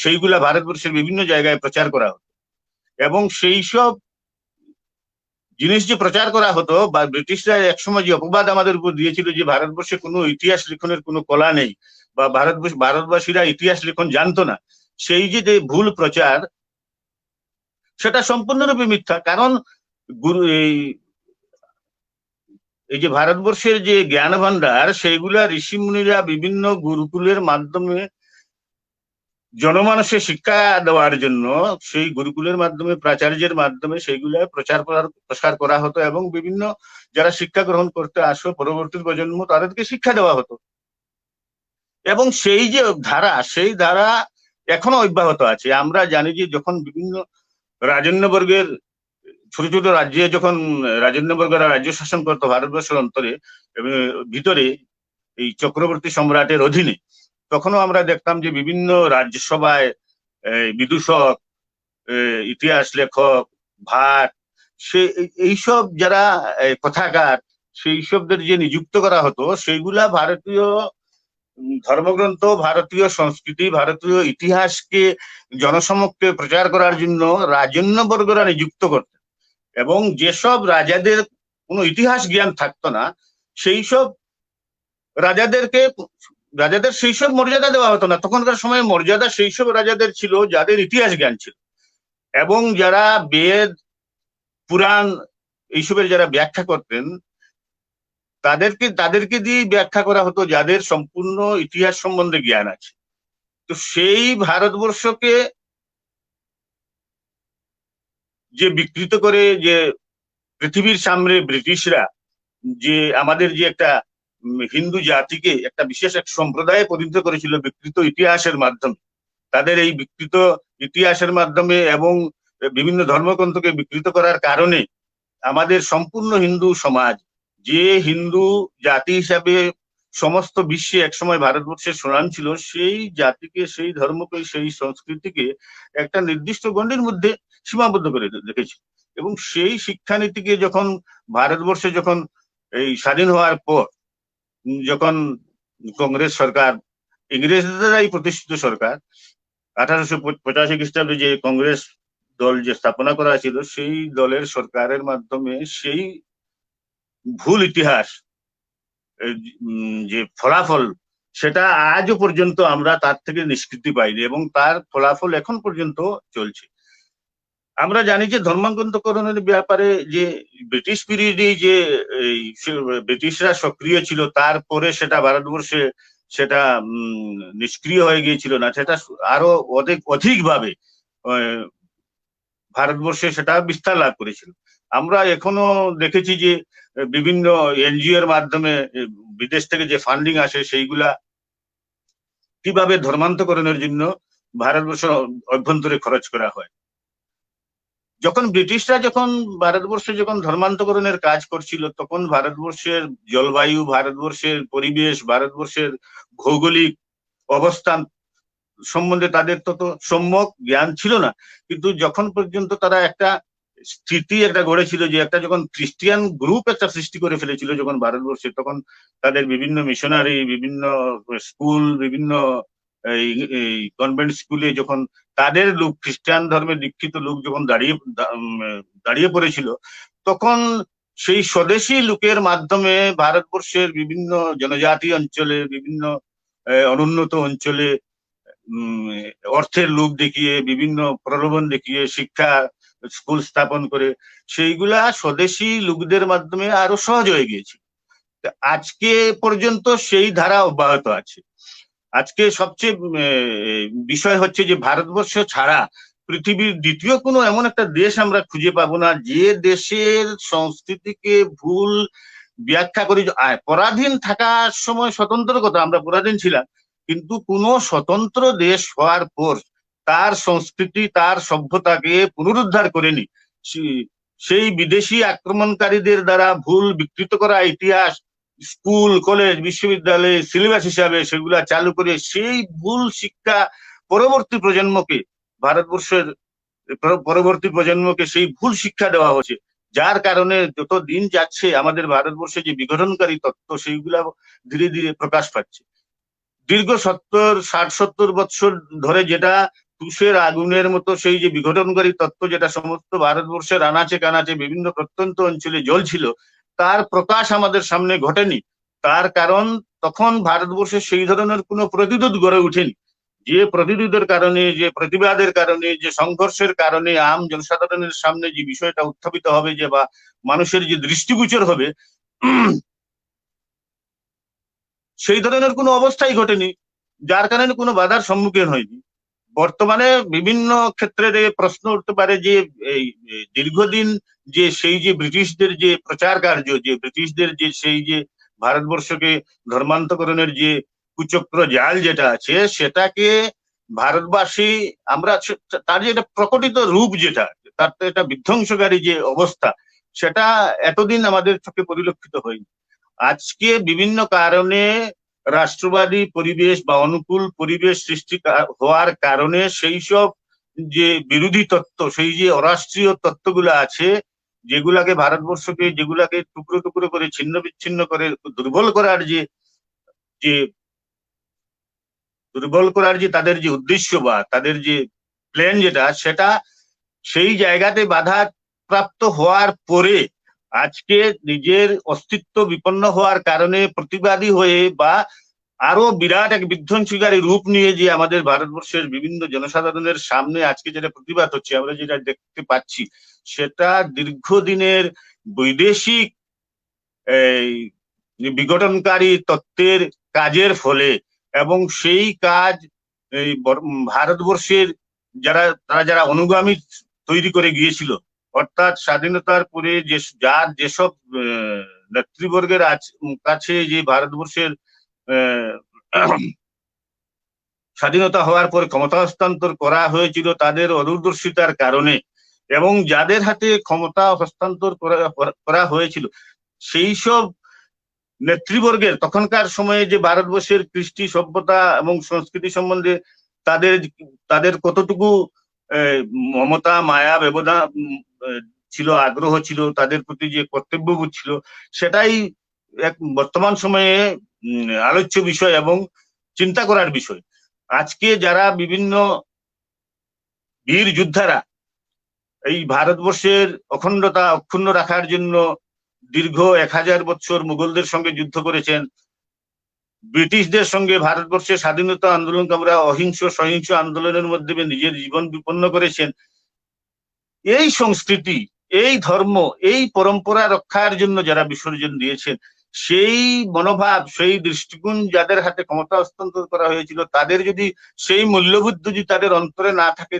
সেইগুলা ভারতবর্ষের বিভিন্ন জায়গায় প্রচার করা হতো, এবং সেই সব জিনিস যে প্রচার করা হতো, বা ব্রিটিশরা একসময় যে অপবাদ আমাদের উপর দিয়েছিল যে ভারতবর্ষে কোনো ইতিহাস লিখনের কোনো কলা নেই, বা ভারতবাসীরা ইতিহাস লিখন জানতো না, সেই যে ভুল প্রচার, সেটা সম্পূর্ণরূপে মিথ্যা। কারণ এই যে ভারতবর্ষের যে জ্ঞান ভান্ডার, সেইগুলা ঋষিমুনিরা বিভিন্ন গুরুকুলের মাধ্যমে জনমানসে শিক্ষা দেওয়ার জন্য, সেই গুরুকুলের মাধ্যমে, প্রাচার্যের মাধ্যমে সেইগুলা প্রসার করা হতো, এবং বিভিন্ন যারা শিক্ষা গ্রহণ করতে আসো পরবর্তী প্রজন্ম, তাদেরকে শিক্ষা দেওয়া হতো। এবং সেই যে ধারা, সেই ধারা এখনো অব্যাহত আছে। আমরা জানি যে যখন বিভিন্ন রাজন্যবর্গের ছোট ছোট রাজ্যে যখন রাজন্যবর্গরা রাজ্য শাসন করতো ভারতবর্ষের অন্তরে এবং ভিতরে এই চক্রবর্তী সম্রাটের অধীনে, তখনও আমরা দেখতাম যে বিভিন্ন রাজ্যসভায় বিদূষক, ইতিহাস লেখক, ভাট, সে এইসব যারা কথাকার, সেই সবদের যে নিযুক্ত করা হতো, সেইগুলা ভারতীয় ধর্মগ্রন্থ, ভারতীয় সংস্কৃতি, ভারতীয় ইতিহাসকে জনসমক্ষে প্রচার করার জন্য রাজন্যবর্গরা নিযুক্ত করতেন। এবং যেসব রাজাদের কোনো ইতিহাস জ্ঞান থাকতো না, সেই সব রাজাদেরকে রাজাদের সেই সব মর্যাদা দেওয়া হতো না। তখনকার সময়ে মর্যাদা সেই সব রাজাদের ছিল যাদের ইতিহাস জ্ঞান ছিল, এবং যারা বেদ, পুরাণ এইসবের যারা ব্যাখ্যা করতেন, তাদেরকে দিয়ে ব্যাখ্যা করা হতো যাদের সম্পূর্ণ ইতিহাস সম্বন্ধে জ্ঞান আছে। তো সেই ভারতবর্ষকে যে বিকৃত করে, যে পৃথিবীর সামনে ব্রিটিশরা যে আমাদের যে একটা হিন্দু জাতিকে একটা বিশেষ এক সম্প্রদায়ে পরিণত করেছিল বিকৃত ইতিহাসের মাধ্যমে, তাদের এই বিকৃত ইতিহাসের মাধ্যমে এবং বিভিন্ন ধর্মগ্রন্থকে বিকৃত করার কারণে আমাদের সম্পূর্ণ হিন্দু সমাজ, যে হিন্দু জাতি হিসাবে সমস্ত বিশ্বে একসময় ভারতবর্ষের সুনাম ছিল, সেই জাতিকে, সেই ধর্মকে, সেই সংস্কৃতিকে একটা নির্দিষ্ট গণ্ডির মধ্যে সীমাবদ্ধ করে রেখেছিল। এবং সেই শিক্ষানীতিকে যখন ভারতবর্ষে যখন এই স্বাধীন হওয়ার পর, যখন কংগ্রেস সরকার, ইংরেজদের দ্বারাই প্রতিষ্ঠিত সরকার, 1885 খ্রিস্টাব্দে যে কংগ্রেস দল যে স্থাপনা করা ছিল, সেই দলের সরকারের মাধ্যমে সেই ভুল ইতিহাস যে ফলাফল, সেটা আজও পর্যন্ত আমরা তার থেকে নিষ্কৃতি পাইনি, এবং তার ফলাফল এখন পর্যন্ত চলছে। আমরা জানি যে ধর্মান্তকরণের ব্যাপারে যে ব্রিটিশ পিরিয়ডে যে ব্রিটিশরা সক্রিয় ছিল, তারপরে সেটা ভারতবর্ষে সেটা নিষ্ক্রিয় হয়ে গিয়েছিল না, সেটা আরো অধিকভাবে ভারতবর্ষে সেটা বিস্তার লাভ করেছিল। আমরা এখনো দেখেছি যে বিভিন্ন এনজিও এর মাধ্যমে বিদেশ থেকে যে ফান্ডিং আসে, সেইগুলা কিভাবে ধর্মান্তকরণের জন্য ভারতবর্ষের অভ্যন্তরে খরচ করা হয়। যখন ব্রিটিশরা যখন ভারতবর্ষে যখন ধর্মান্তকরণের কাজ করছিল, তখন ভারতবর্ষের জলবায়ু, ভারতবর্ষের পরিবেশ, ভারতবর্ষের ভৌগোলিক অবস্থান সম্বন্ধে তাদের তত সম্যক জ্ঞান ছিল না। কিন্তু যখন পর্যন্ত তারা একটা স্থিতি একটা গড়েছিল, যে একটা যখন খ্রিস্টিয়ান গ্রুপ একটা সৃষ্টি করে ফেলেছিল যখন ভারতবর্ষে, তখন তাদের বিভিন্ন মিশনারি, বিভিন্ন স্কুল, বিভিন্ন এই কনভেন্ট স্কুলে যখন তাদের লোক, খ্রিস্টান ধর্মে দীক্ষিত লোক যখন দাঁড়িয়ে পড়েছিল, তখন সেই স্বদেশী লোকের মাধ্যমে ভারতবর্ষের বিভিন্ন জনজাতি অঞ্চলে, বিভিন্ন অনুন্নত অঞ্চলে অর্থের লোভ দেখিয়ে, বিভিন্ন প্রলোভন দেখিয়ে শিক্ষা স্কুল স্থাপন করে, সেইগুলা স্বদেশী লোকদের মাধ্যমে আরো সহজ হয়ে গিয়েছে। আজকে পর্যন্ত সেই ধারা অব্যাহত আছে। আজকে সবচেয়ে বিষয় হচ্ছে যে ভারতবর্ষ ছাড়া পৃথিবীর দ্বিতীয় কোনো এমন একটা দেশ আমরা খুঁজে পাবো না যে দেশের সংস্কৃতিকে ভুল ব্যাখ্যা করে। পরাধীন থাকার সময় স্বতন্ত্র কথা, আমরা পরাধীন ছিলাম, কিন্তু কোনো স্বতন্ত্র দেশ হওয়ার পর তার সংস্কৃতি, তার সভ্যতাকে পুনরুদ্ধার করেনি। সেই বিদেশি আক্রমণকারীদের দ্বারা ভুল বিকৃত করা ইতিহাস স্কুল, কলেজ, বিশ্ববিদ্যালয়ে সিলেবাস হিসাবে সেগুলা চালু করে সেই ভুল শিক্ষা পরবর্তী প্রজন্মকে, ভারতবর্ষের পরবর্তী প্রজন্মকে সেই ভুল শিক্ষা দেওয়া হচ্ছে, যার কারণে যত দিন যাচ্ছে আমাদের ভারতবর্ষে যে বিঘটনকারী তত্ত্ব, সেইগুলা ধীরে ধীরে প্রকাশ পাচ্ছে। দীর্ঘ 60-70 বছর ধরে যেটা তুষের আগুনের মতো সেই যে বিঘটনকারী তত্ত্ব, যেটা সমস্ত ভারতবর্ষের আনাচে কানাচে বিভিন্ন প্রত্যন্ত অঞ্চলে জ্বলছিল, তার প্রকাশ আমাদের সামনে ঘটেনি। তার কারণ তখন ভারতবর্ষে সেই ধরনের কোনো প্রতিরোধ গড়ে ওঠেনি। যে প্রতিরোধের কারণে, যে প্রতিবাদের কারণে, যে সংঘর্ষের কারণে আম জনসাধারণের সামনে যে বিষয়টা উত্থাপিত হবে, যে বা মানুষের যে দৃষ্টিগোচর হবে, সেই ধরনের কোনো অবস্থাই ঘটেনি, যার কারণে কোনো বাধার সম্মুখীন হয়নি। বর্তমানে বিভিন্ন ক্ষেত্রে প্রশ্ন উঠতে পারে যে এই দীর্ঘদিন যে সেই যে ব্রিটিশদের যে প্রচার কার্য, যে ব্রিটিশদের যে সেই যে ভারতবর্ষকে ধর্মান্তকরণের যে কুচক্র জাল যেটা আছে সেটাকে ভারতবাসী আমরা তার যে একটা প্রকটিত রূপ যেটা, তার তো একটা বিধ্বংসকারী যে অবস্থা, সেটা এতদিন আমাদের চোখে পরিলক্ষিত হয়নি। আজকে বিভিন্ন কারণে রাষ্ট্রবাদী পরিবেশ বা অনুকূল পরিবেশ সৃষ্টি হওয়ার কারণে সেই সব যে বিরোধী তত্ত্ব, সেই যে অরাষ্ট্রীয় তত্ত্বগুলো আছে, যেগুলাকে টুকরো টুকরো করে ছিন্ন বিচ্ছিন্ন করে দুর্বল করার যে যে তাদের যে উদ্দেশ্য বা তাদের যে প্ল্যান যেটা, সেটা সেই জায়গাতে বাধা প্রাপ্ত হওয়ার পরে আজকে নিজের অস্তিত্ব বিপন্ন হওয়ার কারণে প্রতিবাদী হয়ে বা আরো বিরাট এক বিধ্বংসীকারী রূপ নিয়ে যে আমাদের ভারতবর্ষের বিভিন্ন জনসাধারণের সামনে আজকে যেটা প্রতিবাদ হচ্ছে, আমরা যেটা দেখতে পাচ্ছি, সেটা দীর্ঘদিনের বৈদেশিক এই বিঘটনকারী তত্ত্বের কাজের ফলে, এবং সেই কাজ এই ভারতবর্ষের যারা অনুগামী তৈরি করে গিয়েছিল, অর্থাৎ স্বাধীনতার পরে যেসব নেতৃবর্গের কাছে যে ভারতবর্ষের স্বাধীনতা হওয়ার পর ক্ষমতা হস্তান্তর করা হয়েছিল তাদের অদূরদর্শিতার কারণে, এবং যাদের হাতে ক্ষমতা হস্তান্তর করা হয়েছিল সেই সব নেতৃবর্গের তখনকার সময়ে যে ভারতবর্ষের কৃষ্টি সভ্যতা এবং সংস্কৃতি সম্বন্ধে তাদের তাদের কতটুকু মমতা মায়া ব্যবধান ছিল, আগ্রহ ছিল, তাদের প্রতি যে কর্তব্যবোধ ছিল, সেটাই এক বর্তমান সময়ে আলোচ্য বিষয় এবং চিন্তা করার বিষয়। আজকে যারা বিভিন্ন বীর যোদ্ধারা এই ভারতবর্ষের অখণ্ডতা অক্ষুণ্ণ রাখার জন্য দীর্ঘ 1000 বছর মুঘলদের সঙ্গে যুদ্ধ করেছেন, ব্রিটিশদের সঙ্গে ভারতবর্ষের স্বাধীনতা আন্দোলন আমরা অহিংস সহিংস আন্দোলনের মধ্যে নিজের জীবন বিপন্ন করেছেন, এই সংস্কৃতি, এই ধর্ম, এই পরম্পরা রক্ষার জন্য যারা বিসর্জন দিয়েছেন, সেই মনোভাব, সেই দৃষ্টিকোণ যাদের হাতে ক্ষমতা হস্তান্তর করা হয়েছিল, তাদের যদি সেই মূল্যবোধ যদি তাদের অন্তরে না থাকে,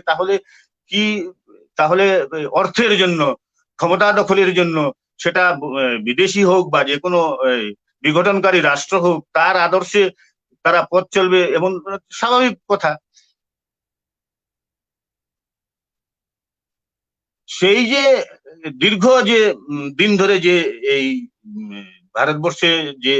তাহলে অর্থের জন্য, ক্ষমতা দখলের জন্য, সেটা বিদেশি হোক বা যে কোনো বিঘটনকারী রাষ্ট্র হোক, তার আদর্শে তারা পথ চলবে, এবং স্বাভাবিক কথা। সেই যে দীর্ঘ যে দিন ধরে যে এই ভারতবর্ষে যে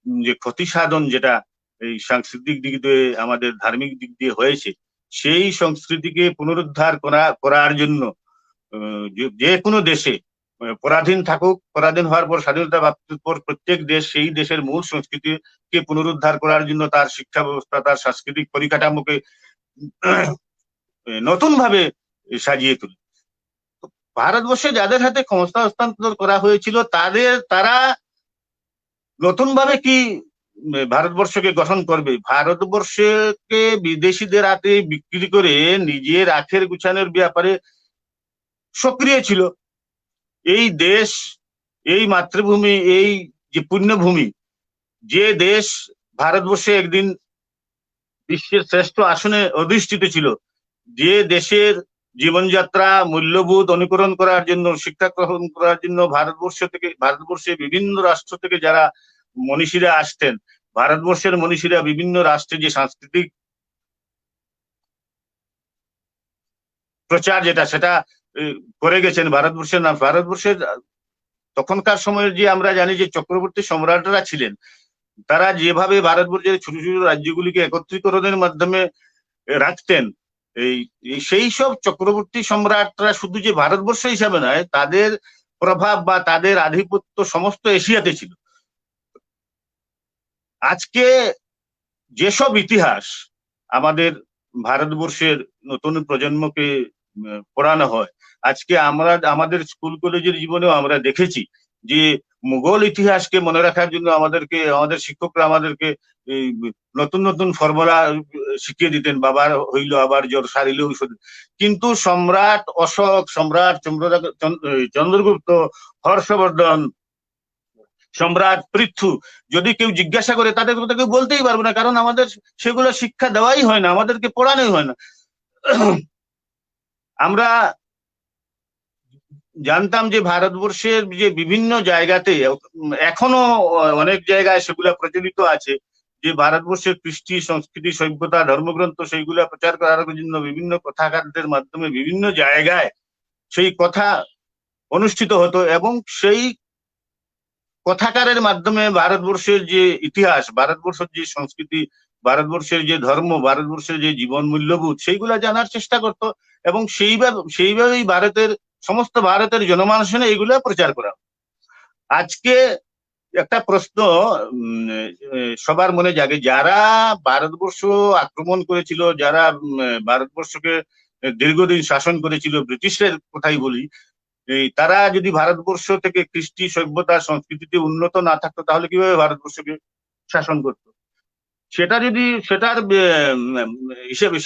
যে ক্ষতি সাধন যেটা এই সাংস্কৃতিক দিক দিয়ে আমাদের ধার্মিক দিক দিয়ে হয়েছে, সেই সংস্কৃতিকে পুনরুদ্ধার করার জন্য যে কোনো দেশে পরাধীন থাকুক, পরাধীন হওয়ার পর স্বাধীনতা প্রাপ্তির পর প্রত্যেক দেশ সেই দেশের মূল সংস্কৃতিকে পুনরুদ্ধার করার জন্য তার শিক্ষা ব্যবস্থা, তার সাংস্কৃতিক পরিকাঠামোকে নতুন ভাবে সাজিয়ে তোলে। ভারতবর্ষে যাদের হাতে ক্ষমতা হস্তান্তর করা হয়েছিল তারা নতুন ভাবে কি ভারতবর্ষকে গঠন করবে? ভারতবর্ষকে বিদেশিদের হাতে বিক্রি করে নিজের আখের গুছানোর ব্যাপারে সক্রিয় ছিল। এই দেশ, এই মাতৃভূমি, এই যে পুণ্যভূমি, যে দেশ ভারতবর্ষে একদিন বিশ্বের শ্রেষ্ঠ আসনে অধিষ্ঠিত ছিল, যে দেশের জীবনযাত্রা মূল্যবোধ অনুকরণ করার জন্য, শিক্ষা গ্রহণ করার জন্য ভারতবর্ষে বিভিন্ন রাষ্ট্র থেকে যারা মনীষীরা আসতেন, ভারতবর্ষের মনীষীরা বিভিন্ন রাষ্ট্রে যে সাংস্কৃতিক প্রচার সেটা করে গেছেন ভারতবর্ষের তখনকার সময়ের যে আমরা জানি যে চক্রবর্তী সম্রাটরা ছিলেন, তারা যেভাবে ভারতবর্ষের ছোট ছোট রাজ্যগুলিকে একত্রীকরণের মাধ্যমে রাখতেন, সেই সব চক্রবর্তী সম্রাটরা শুধু যে ভারতবর্ষ হিসাবে নয়, তাদের প্রভাব বা তাদের আধিপত্য সমস্ত এশিয়াতে ছিল। আজকে যেসব ইতিহাস আমাদের ভারতবর্ষের নতুন প্রজন্মকে পড়ানো হয়, আজকে আমরা আমাদের স্কুল কলেজের জীবনেও আমরা দেখেছি যে মুঘল ইতিহাসকে মনে রাখার জন্য আমাদের শিক্ষকরা আমাদেরকে নতুন নতুন ফর্মুলা শিখিয়ে দিতেন, বাবার হইল আবার জ্বর সারিল ঔষধ। কিন্তু সম্রাট অশোক, সম্রাট চন্দ্রগুপ্ত, হর্ষবর্ধন, সম্রাট পৃথু, যদি কেউ জিজ্ঞাসা করে তাদের কথা কেউ বলতেই পারবে না, কারণ আমাদের সেগুলো শিক্ষা দেওয়াই হয় না, আমাদেরকে পড়ানোই হয় না। আমরা জানতাম যে ভারতবর্ষের যে বিভিন্ন জায়গাতে এখনো অনেক জায়গায় সেগুলা প্রচলিত আছে, যে ভারতবর্ষের কৃষ্টি সংস্কৃতি সভ্যতা ধর্মগ্রন্থ সেইগুলা প্রচার করার জন্য বিভিন্ন কথাকারদের মাধ্যমে বিভিন্ন জায়গায় সেই কথা অনুষ্ঠিত হতো, এবং সেই কথাকারের মাধ্যমে ভারতবর্ষের যে ইতিহাস, ভারতবর্ষের যে সংস্কৃতি, ভারতবর্ষের যে ধর্ম, ভারতবর্ষের যে জীবন মূল্যবোধ সেইগুলা জানার চেষ্টা করতো, এবং সেইভাবেই সমস্ত ভারতের জনমানসে এগুলা প্রচার করা। আজকে একটা প্রশ্ন সবার মনে জাগে, যারা ভারতবর্ষ আক্রমণ করেছিল, যারা ভারতবর্ষকে দীর্ঘদিন শাসন করেছিল, ব্রিটিশের কথাই বলি, তারা যদি ভারতবর্ষ থেকে কৃষ্টি সভ্যতা সংস্কৃতিতে উন্নত না থাকতো তাহলে কিভাবে ভারতবর্ষকে শাসন করতো? সেটার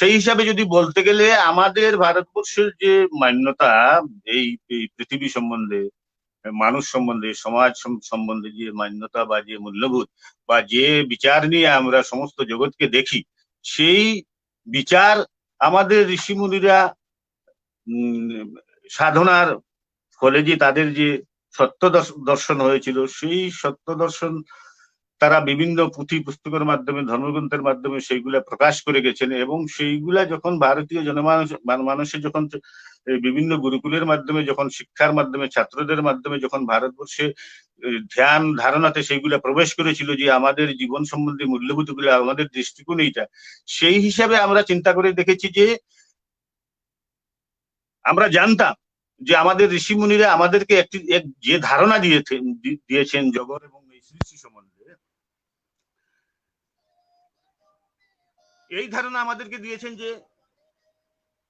সেই হিসাবে যদি বলতে গেলে আমাদের ভারতবর্ষের যে মান্যতা এই পৃথিবী সম্বন্ধে, মানুষ সম্বন্ধে, সমাজ সম্বন্ধে যে মান্যতা বা যে মূল্যবোধ বা যে বিচার নিয়ে আমরা সমস্ত জগৎকে দেখি, সেই বিচার আমাদের ঋষিমুনিরা সাধনার ফলে যে তাদের যে সত্য দর্শন হয়েছিল, সেই সত্য দর্শন তারা বিভিন্ন পুঁথি পুস্তকের মাধ্যমে, ধর্মগ্রন্থের মাধ্যমে সেইগুলা প্রকাশ করে গেছেন, এবং সেইগুলা যখন ভারতীয় মানুষের যখন বিভিন্ন গুরুকুলের মাধ্যমে, যখন শিক্ষার মাধ্যমে, ছাত্রদের মাধ্যমে যখন ভারতবর্ষে ধ্যান ধারণাতে সেইগুলা প্রবেশ করেছিল, যে আমাদের জীবন সম্বন্ধে মূল্যবোধ গুলা, আমাদের দৃষ্টিকোণ এইটা, সেই হিসাবে আমরা চিন্তা করে দেখেছি যে আমরা জানতাম যে আমাদের ঋষিমুনিরা আমাদেরকে যে ধারণা দিয়েছেন জগৎ এবং এই সৃষ্টি সম্বন্ধে, এই ধারণা আমাদেরকে দিয়েছেন যে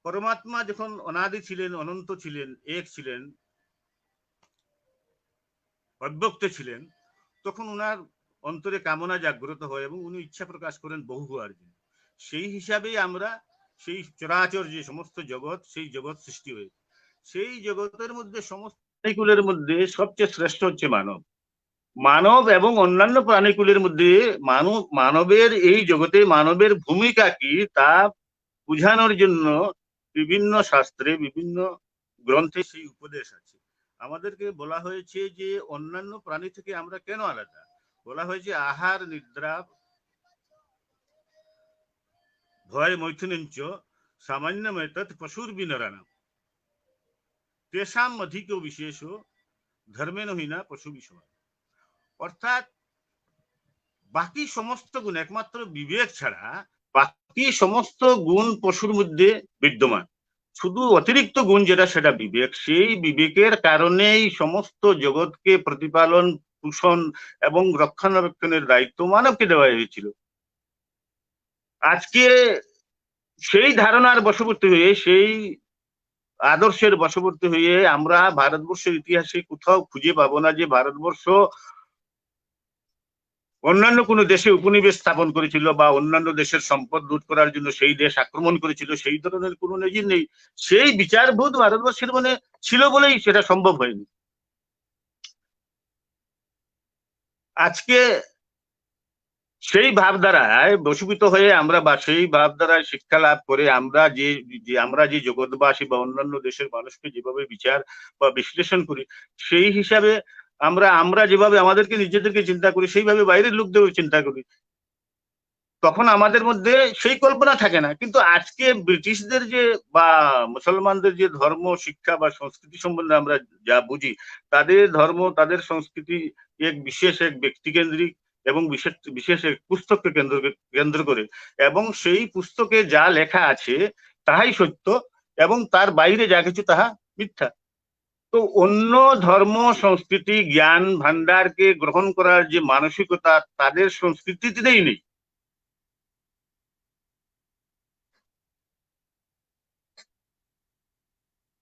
পরমাত্মা যখন অনাদি ছিলেন, অনন্ত ছিলেন, এক ছিলেন, অব্যক্ত ছিলেন, তখন উনার অন্তরে কামনা জাগ্রত হয় এবং উনি ইচ্ছা প্রকাশ করেন বহু হওয়ার জন্য। সেই হিসাবেই আমরা সেই চরাচর যে সমস্ত জগৎ, সেই জগৎ সৃষ্টি হয়েছে। সেই জগতের মধ্যে সমস্ত প্রাণীকুলের মধ্যে সবচেয়ে শ্রেষ্ঠ হচ্ছে মানব। মানব এবং অন্যান্য প্রাণীকুলের মধ্যে মানবের এই জগতে মানবের ভূমিকা কি তা বুঝানোর জন্য বিভিন্ন শাস্ত্রে, বিভিন্ন গ্রন্থে সেই উপদেশ আছে। আমাদেরকে বলা হয়েছে যে অন্যান্য প্রাণী থেকে আমরা কেন আলাদা। বলা হয়েছে আহার নিদ্রা ভয় মৈথুনঞ্চ সামান্যমেতৎ পশুর বিনরানাম তেষাম অধিক বিশেষ ধর্মেন হীনা পশু বিষয়। অর্থাৎ বাকি সমস্ত গুণ, একমাত্র বিবেক ছাড়া বাকি সমস্ত গুণ পশুর মধ্যে বিদ্যমান, শুধু অতিরিক্ত গুণ যেটা সেটা বিবেক। সেই বিবেকের কারণেই সমস্ত জগৎকে প্রতিপালন, পোষণ এবং রক্ষণাবেক্ষণের দায়িত্ব মানবকে দেওয়া হয়েছিল। আজকে সেই ধারণার বশবর্তী হয়ে, সেই আদর্শের বশবর্তী হয়ে আমরা ভারতবর্ষের ইতিহাসে কোথাও খুঁজে পাবো না যে ভারতবর্ষ অন্যান্য কোনো দেশে উপনিবেশ স্থাপন করেছিল বা অন্যান্য দেশের সম্পদ লুট করার জন্য সেই দেশ আক্রমণ করেছিল, সেই ধরনের কোনো নজির নেই। সেই বিচারবোধ ভারতবর্ষের মনে ছিল বলেই সেটা সম্ভব হয়নি। আজকে সেই ভাবধারায় বশীভূত হয়ে আমরা, বা সেই ভাবধারায় শিক্ষা লাভ করে আমরা যে জগৎবাসী বা অন্যান্য দেশের মানুষকে যেভাবে বিচার বা বিশ্লেষণ করি, সেই হিসাবে আমরা যেভাবে আমাদেরকে নিজেদেরকে চিন্তা করি, সেইভাবে বাইরের লোকদেরও চিন্তা করি, তখন আমাদের মধ্যে সেই কল্পনা থাকে না। কিন্তু আজকে ব্রিটিশদের যে বা মুসলমানদের যে ধর্ম শিক্ষা বা সংস্কৃতি সম্বন্ধে আমরা যা বুঝি, তাদের ধর্ম, তাদের সংস্কৃতি এক ব্যক্তিকেন্দ্রিক এবং বিশেষ এক পুস্তককে কেন্দ্র করে, এবং সেই পুস্তকে যা লেখা আছে তাহাই সত্য, এবং তার বাইরে যা কিছু তাহা মিথ্যা। তো অন্য ধর্ম সংস্কৃতি জ্ঞান ভান্ডারকে গ্রহণ করার যে মানসিকতা তাদের সংস্কৃতিতেই নেই।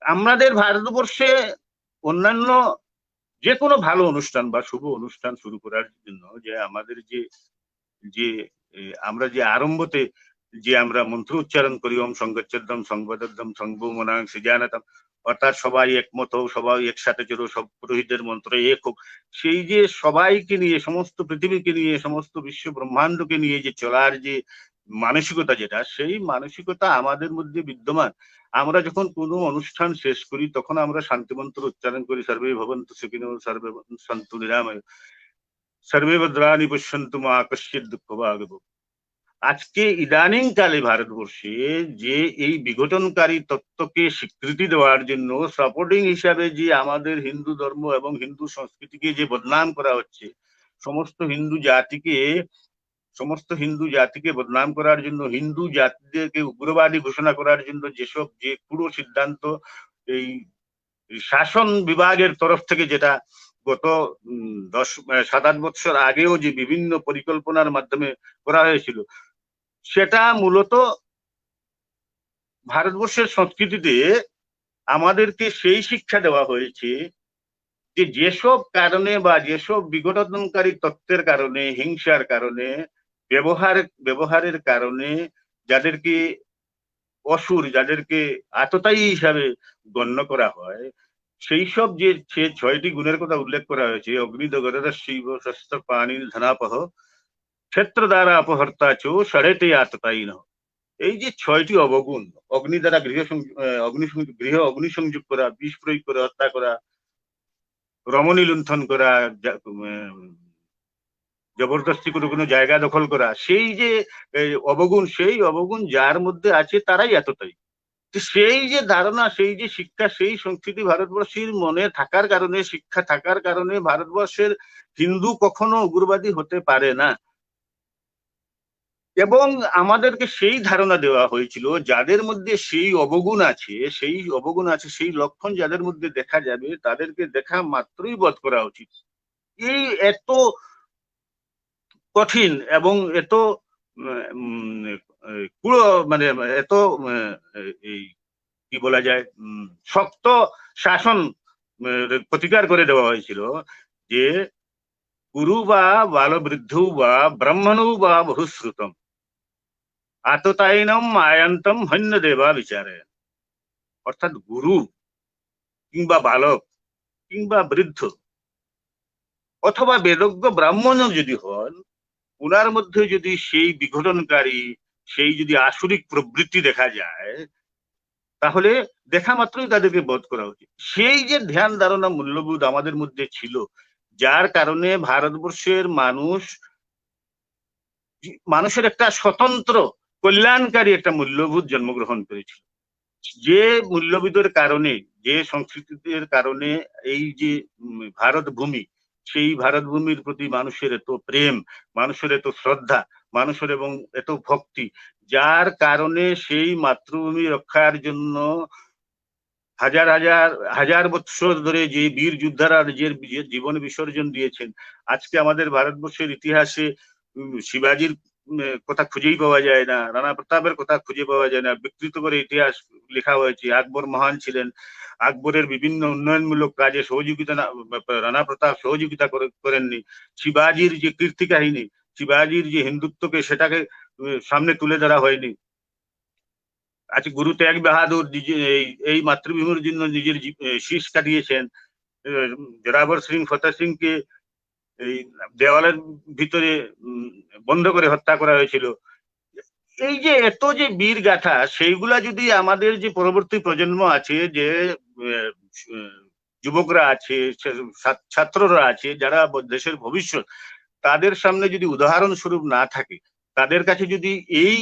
আমাদের ভারতবর্ষে অন্যান্য যে কোনো ভালো অনুষ্ঠান বা শুভ অনুষ্ঠান শুরু করার জন্য যে আমাদের যে যে আমরা যে আরম্ভতে যে আমরা মন্ত্র উচ্চারণ করি, ওম সংগচ্ছদম সংবদম সংভূমনাং সৃজানতম, অর্থাৎ সবাই একমত হোক, সবাই একসাথে চলো, সব পুরোহিতদের মন্ত্র এক হোক, সেই যে সবাইকে নিয়ে, সমস্ত পৃথিবীকে নিয়ে, সমস্ত বিশ্ব ব্রহ্মাণ্ডকে নিয়ে যে চলার যে মানসিকতা, যেটা সেই মানসিকতা আমাদের মধ্যে বিদ্যমান। আমরা যখন কোনো অনুষ্ঠান শেষ করি তখন আমরা শান্তি মন্ত্র উচ্চারণ করি, সর্বে ভবন্তু সুখিনো সর্বে সন্তু নিরাময়। সর্বে ভদ্রাণি পশ্যন্তু মা কশ্চিৎ দুঃখ ভাগ ভোগ। আজকে ইদানিং কালে ভারতবর্ষে যে এই বিঘটনকারী তত্ত্বকে স্বীকৃতি দেওয়ার জন্য সাপোর্টিং হিসাবে যে আমাদের হিন্দু ধর্ম এবং হিন্দু সংস্কৃতিকে যে বদনাম করা হচ্ছে, সমস্ত হিন্দু জাতিকে সমস্ত হিন্দু জাতিকে বদনাম করার জন্য, হিন্দু জাতিদেরকে উগ্রবাদী ঘোষণা করার জন্য যেসব যে পুরো সিদ্ধান্ত এই শাসন বিভাগের তরফ থেকে, যেটা গত 7-8 বছর আগেও যে বিভিন্ন পরিকল্পনার মাধ্যমে করা হয়েছিল, সেটা মূলত ভারতবর্ষের সংস্কৃতিতে আমাদেরকে সেই শিক্ষা দেওয়া হয়েছে যে যেসব কারণে বা যেসব বিঘটনকারী তত্ত্বের কারণে, হিংসার কারণে, ব্যবহারের কারণে যাদেরকে অসুর, যাদেরকে আততায়ী হিসাবে গণ্য করা হয়, সেই সব যে 6টি গুণের কথা উল্লেখ করা হয়েছে, অগ্নিদগ্ধ শিব শস্ত্র পানির ধনাপহ ক্ষেত্র দ্বারা অপহর্তা চো ষড়েতে আততায়ী ন। এই যে 6টি অবগুণ, অগ্নি দ্বারা গৃহ অগ্নিসংযোগ করা, বিষ প্রয়োগ করে হত্যা করা, রমণী লুণ্ঠন করা, জবরদস্তি করে কোনো জায়গা দখল করা, সেই যে অবগুণ, সেই অবগুণ যার মধ্যে আছে তারাই এতটাই। সেই যে ধারণা, সেই যে শিক্ষা, সেই সংস্কৃতি ভারতবর্ষের মনে থাকার কারণে, শিক্ষা থাকার কারণে ভারতবর্ষের হিন্দু কখনো উগ্রবাদী হতে পারে না। এবং আমাদেরকে সেই ধারণা দেওয়া হয়েছিল যাদের মধ্যে সেই অবগুণ আছে, সেই লক্ষণ যাদের মধ্যে দেখা যাবে তাদেরকে দেখা মাত্রই বধ করা উচিত। এই এত কঠিন এবং এত পুরো মানে এত এই কি বলা যায়, শক্ত শাসন প্রতিকার করে দেওয়া হয়েছিল যে গুরু বা বালবৃদ্ধ বা ব্রাহ্মণৌ বা বহুশ্রুতম আততায়ীনম আয়ান্তম হন্য দেবা বিচারে। অর্থাৎ গুরু কিংবা বালক কিংবা বৃদ্ধ অথবা বেদজ্ঞ ব্রাহ্মণও যদি হন, ওনার মধ্যে যদি সেই বিঘটনকারী, সেই যদি আসরিক প্রবৃত্তি দেখা যায়, তাহলে দেখা মাত্রই তাদেরকে বধ করা উচিত। সেই যে ধ্যান ধারণা মূল্যবোধ আমাদের মধ্যে ছিল, যার কারণে ভারতবর্ষের মানুষের একটা স্বতন্ত্র কল্যাণকারী একটা মূল্যবোধ জন্মগ্রহণ করেছিল। যে মূল্যবোধের কারণে, যে সংস্কৃতির কারণে এই যে ভারত ভূমি, সেই ভারত ভূমির প্রতি মানুষের এত প্রেম, মানুষের এত শ্রদ্ধা, মানুষের এবং এত ভক্তি, যার কারণে সেই মাতৃভূমি রক্ষার জন্য হাজার হাজার হাজার বছর ধরে যে বীর যোদ্ধারা নিজের জীবন বিসর্জন দিয়েছেন। আজকে আমাদের ভারতবর্ষের ইতিহাসে শিবাজির কথা খুঁজেই পাওয়া যায় না, রানা প্রতাপের কথা খুঁজে পাওয়া যায় না, বিকৃত করে ইতিহাস লেখা হয়েছে। আকবর মহান ছিলেন, আকবরের বিভিন্ন উন্নয়নমূলক কাজে সহযোগিতা রানা প্রতাপ সহযোগিতা করেননি। শিবাজির যে কীর্তি কাহিনী, শিবাজির যে হিন্দুত্বকে, সেটাকে সামনে তুলে ধরা হয়নি। আজকে গুরু তেগ বাহাদুর এই মাতৃভূমির জন্য নিজের শীষ কাটিয়েছেন। জোরাবর সিং, ফতেহ সিংকে এই দেওয়ালের ভিতরে বন্ধ করে হত্যা করা হয়েছিল। এই যে এত যে বীর গাথা, সেইগুলা যদি আমাদের যে পরবর্তী প্রজন্ম আছে, যে যুবকরা আছে, ছাত্ররা আছে, যারা দেশের ভবিষ্যৎ, তাদের সামনে যদি উদাহরণ স্বরূপ না থাকে, তাদের কাছে যদি এই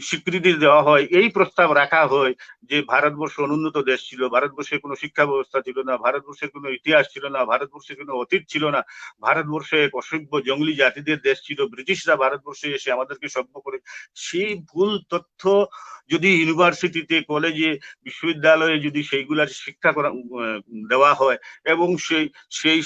স্বীকৃতি দেওয়া হয়, এই প্রস্তাব রাখা হয় যে ভারতবর্ষ অনুন্নত দেশ ছিল, ভারতবর্ষের কোনো শিক্ষা ব্যবস্থা ছিল না, ভারতবর্ষের কোনো ইতিহাস ছিল না, ভারতবর্ষের কোনো অতীত ছিল না, ভারতবর্ষে এক অসভ্য জঙ্গলি জাতিদের দেশ ছিল, ব্রিটিশরা ভারতবর্ষে এসে আমাদেরকে সভ্য করে, সেই ভুল তথ্য যদি ইউনিভার্সিটিতে, কলেজে, বিশ্ববিদ্যালয়ে যদি সেইগুলার শিক্ষা দেওয়া হয় এবং সেই